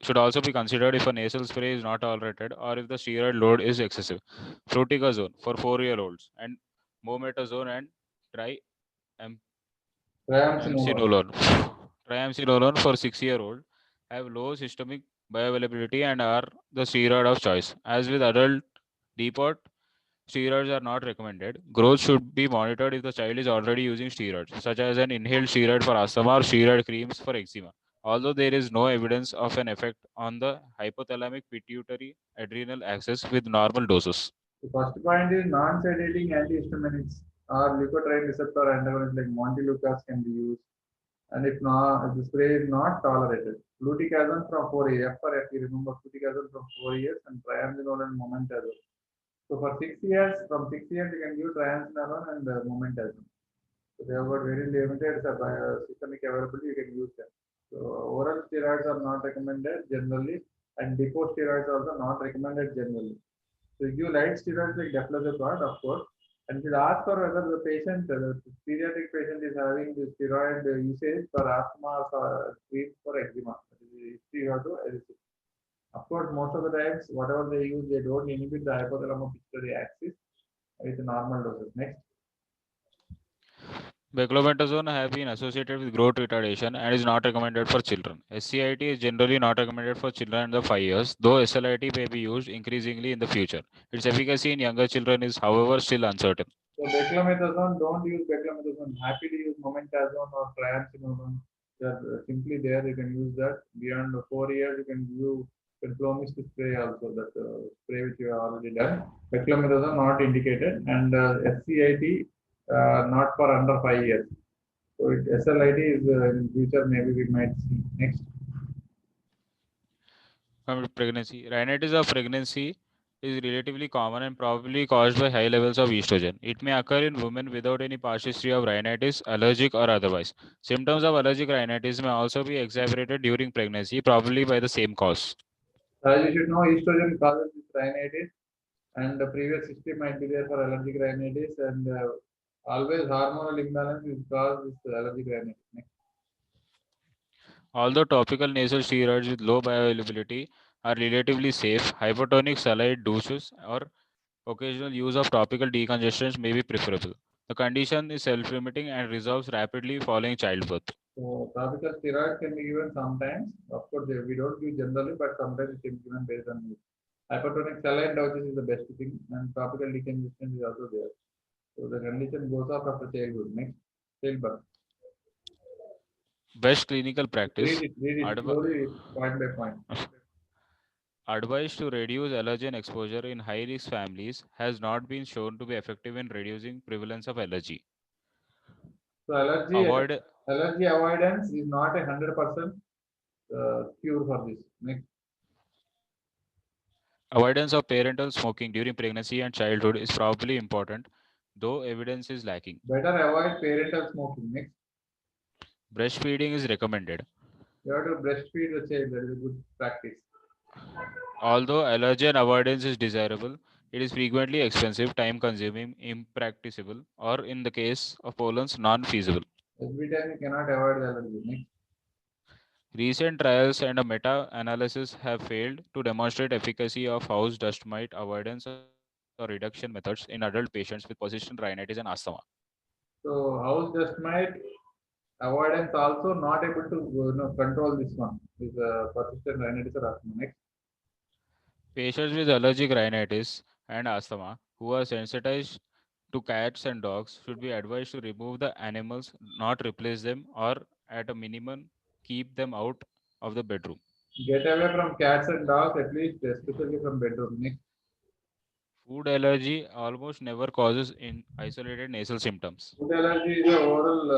should also be considered if a nasal spray is not tolerated or if the steroid load is excessive. Fluticasone for 4-year-olds and mometasone and Triamcinolone. triamcinolone triamcinolone for 6-year-old have low systemic bioavailability and are the steroid of choice. As with adult depot, steroids are not recommended. Growth should be monitored if the child is already using steroids, such as an inhaled steroid for asthma or steroid creams for eczema. Although there is no evidence of an effect on the hypothalamic-pituitary-adrenal axis with normal doses. The first point is non-sedating antihistamines or leucotriene receptor antagonists like montelukast can be used. And if not, if the spray is not tolerated, fluticasone from 4 years. F for F, you remember fluticasone from 4 years and triamcinolone and mometasone. So for 6 years, from 6 years, you can use triamcinolone and mometasone. So they have got very limited systemic availability, you can use them. So oral steroids are not recommended generally, and depot steroids also not recommended generally. So you give light steroids like deflazacort, of course, and you ask for whether the patient, the pediatric patient is having the steroid usage for asthma or treat for eczema. History you have to elicit. Of course, most of the times, whatever they use, they don't inhibit the hypothalamic-pituitary axis with normal doses. Next. Beclomethasone have been associated with growth retardation and is not recommended for children. SCIT is generally not recommended for children under 5 years, though SLIT may be used increasingly in the future. Its efficacy in younger children is, however, still uncertain. So beclomethasone, don't use beclomethasone. Happy to use mometasone or triamcinolone. They are simply there. You can use that. Beyond 4 years, you can use chlorphenamine spray also. That spray which you have already done. Beclomethasone not indicated, and SCIT not for under 5 years. So SLIT is in future maybe we might see. Next. From pregnancy, rhinitis of pregnancy is relatively common and probably caused by high levels of estrogen. It may occur in women without any past history of rhinitis, allergic or otherwise. Symptoms of allergic rhinitis may also be exacerbated during pregnancy, probably by the same cause. You should know estrogen causes this rhinitis, and the previous history might be there for allergic rhinitis, and always hormonal imbalance is cause this allergic rhinitis. Next. Although topical nasal steroids with low bioavailability are relatively safe, hypertonic saline douches or occasional use of topical decongestants may be preferable. The condition is self-limiting and resolves rapidly following childbirth. So topical steroids can be given sometimes. Of course, we don't give generally, but sometimes it can be given based on need. Hypertonic saline doses is the best thing, and topical decongestant is also there. So the condition goes off after childhood. Next, childbirth. Best clinical practice Read it adv- slowly, point by point. advice to reduce allergen exposure in high risk families has not been shown to be effective in reducing prevalence of allergy. So Avoid allergy avoidance is not 100% cure for this. Next, Avoidance of parental smoking during pregnancy and childhood is probably important, though evidence is lacking. better avoid parental smoking. Next, Breastfeeding is recommended. you have to breastfeed the child. That is a good practice. Although allergen avoidance is desirable, it is frequently expensive, time consuming, impracticable, or in the case of pollens, non feasible. Every time you cannot avoid the allergy. Next. Recent trials and a meta analysis have failed to demonstrate efficacy of house dust mite avoidance or reduction methods in adult patients with persistent rhinitis and asthma. So house dust mite avoidance also not able to control this one. This persistent rhinitis or asthma. Next. Patients with allergic rhinitis and asthma who are sensitized to cats and dogs should be advised to remove the animals, not replace them, or at a minimum keep them out of the bedroom. Get away from cats and dogs, at least, especially from bedroom. Next. Food allergy almost never causes in isolated nasal symptoms. Food allergy is a oral,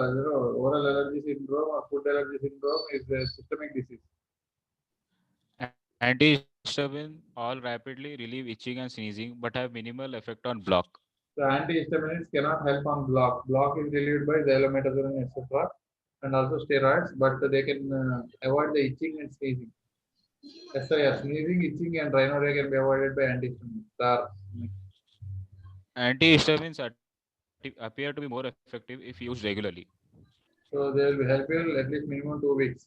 oral allergy syndrome or food allergy syndrome is a systemic disease. Antihistamine all rapidly relieve itching and sneezing but have minimal effect on block. So antihistamines cannot help on block. Block is relieved by xylometazoline, etc., and also steroids, but they can avoid the itching and sneezing. SIR, sneezing, itching, and rhinorrhea can be avoided by antihistamines. SAR. Antihistamines appear to be more effective if used regularly. So they will help you at least minimum 2 weeks.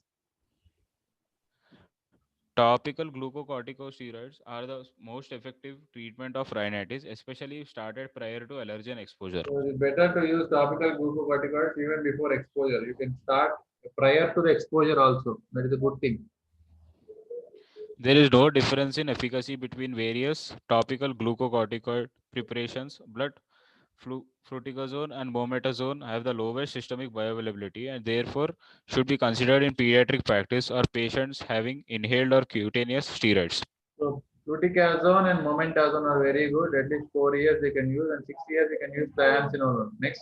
Topical glucocorticosteroids are the most effective treatment of rhinitis, especially if started prior to allergen exposure. So it is better to use topical glucocorticoids even before exposure. You can start prior to the exposure also. That is a good thing. There is no difference in efficacy between various topical glucocorticoid preparations. Blood fluticasone and mometasone have the lowest systemic bioavailability and therefore should be considered in pediatric practice or patients having inhaled or cutaneous steroids. So fluticasone and mometasone are very good. At least 4 years they can use, and 6 years they can use triamcinolone. Next.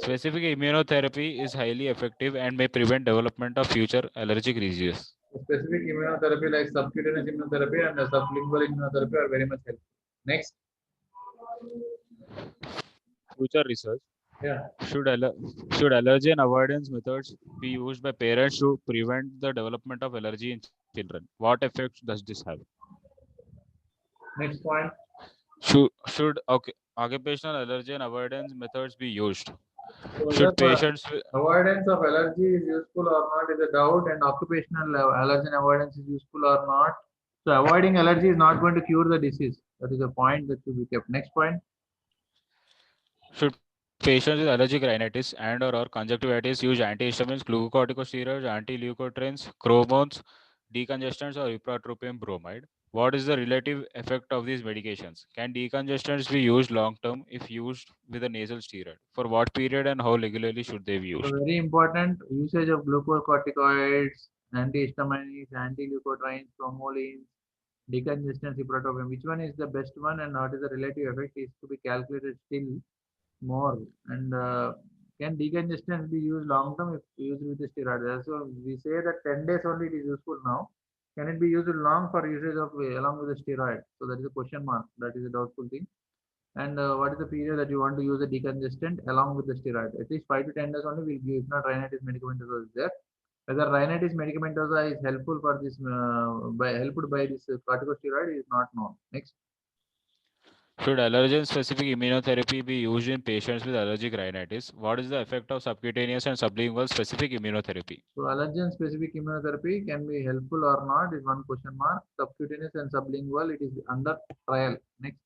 Specific immunotherapy is highly effective and may prevent development of future allergic diseases. Specific immunotherapy like subcutaneous immunotherapy and sublingual immunotherapy are very much helpful. Next. Future research. Yeah. Should allergen avoidance methods be used by parents to prevent the development of allergy in children? What effects does this have? Next point. Should occupational allergen avoidance methods be used? So Should patients avoidance of allergy is useful or not is a doubt, and occupational allergen avoidance is useful or not. So avoiding allergy is not going to cure the disease. That is a point that should be kept. Next point. should patients with allergic rhinitis and or conjunctivitis use antihistamines, glucocorticosteroids, anti-leucotrienes, chromones, decongestants, or ipratropium bromide? What is the relative effect of these medications? Can decongestants be used long term if used with a nasal steroid? For what period and how regularly should they be So used? very important usage of glucocorticoids, antihistamines, anti-leukotrienes, promolines, decongestants, ipratropium. Which one is the best one and what is the relative effect is to be calculated still more. And can decongestants be used long term if used with the steroid? So we say that 10 days only it is useful now. Can it be used long for usage of along with the steroid? So that is a question mark. That is a doubtful thing. And what is the period that you want to use a decongestant along with the steroid? At least 5 to 10 days only will give. If not, rhinitis medicamentosa is there. Whether rhinitis medicamentosa is helpful for this helped by this corticosteroid is not known. Next. Should allergen-specific immunotherapy be used in patients with allergic rhinitis? What is the effect of subcutaneous and sublingual specific immunotherapy? So allergen specific immunotherapy can be helpful or not is one question mark. Subcutaneous and sublingual it is under trial. Next.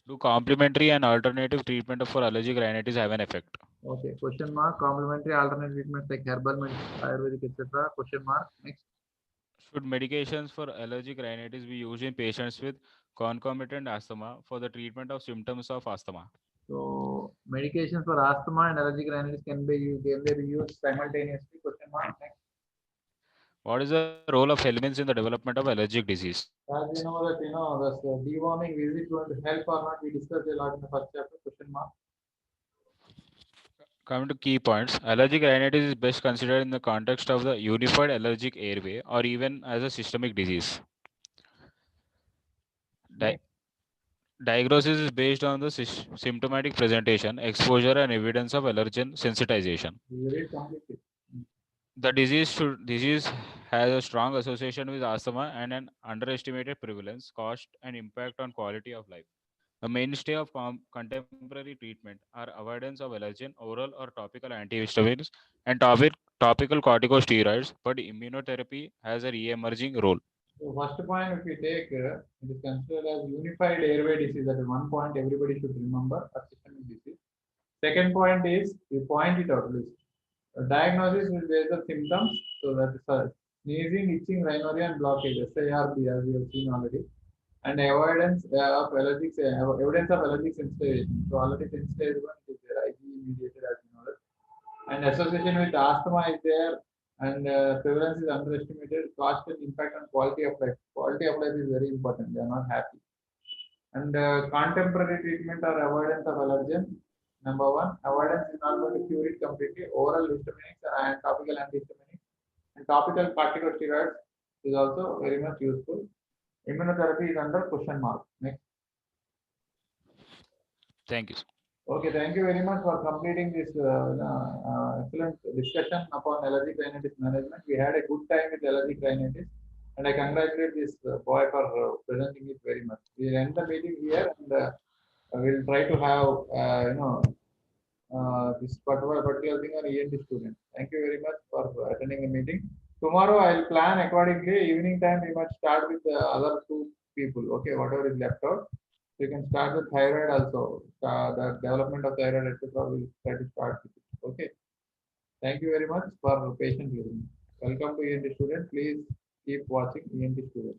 Do complementary and alternative treatment for allergic rhinitis have an effect? Okay. Question mark. Complementary alternate treatments like herbal medicine, Ayurvedic, etc. Question mark. Next. Should medications for allergic rhinitis be used in patients with concomitant asthma for the treatment of symptoms of asthma? So medications for asthma and allergic rhinitis can they be used simultaneously? Question mark. Next. What is the role of helminths in the development of allergic disease? As we know that the deworming is it going to help or not? We discussed a lot in the first chapter. Question mark. Coming to key points, allergic rhinitis is best considered in the context of the unified allergic airway or even as a systemic disease. Di- Next. Diagnosis is based on the symptomatic presentation, exposure, and evidence of allergen sensitization. You read completely. The disease has a strong association with asthma and an underestimated prevalence, cost, and impact on quality of life. A mainstay of contemporary treatment are avoidance of allergen, oral or topical antihistamines, and topical corticosteroids, but immunotherapy has a re-emerging role. So first point, if we take, it is considered as unified airway disease. That is one point everybody should remember. A systemic disease. Second point is you point it out. List. Diagnosis will based on symptoms. So that is sneezing, itching, rhinorrhea, and blockage. SIRB as we have seen already. And avoidance of allergic evidence of allergic sensitization. So allergic sensitization is there, IgE mediated as you know that. And association with asthma is there, and prevalence is underestimated. Cost and impact on quality of life. Quality of life is very important. They are not happy. And contemporary treatment or avoidance of allergen. Number one, avoidance is not going to cure it completely. Oral histaminics and topical antihistaminics and topical corticosteroids is also very much useful. Immunotherapy is under question mark. Next. Thank you. Okay, thank you very much for completing this excellent discussion upon allergic rhinitis management. We had a good time with allergic rhinitis, and I congratulate this boy for presenting it very much. We'll end the meeting here, and we'll try to have this particular thing on ENT student. Thank you very much for attending the meeting. Tomorrow I'll plan accordingly. Evening time we might start with the other two people. Okay, whatever is left out. You can start with thyroid also. The development of thyroid, etc. We'll try to start with it. Okay. Thank you very much for patient listening. Welcome to ENT student. Please keep watching ENT student.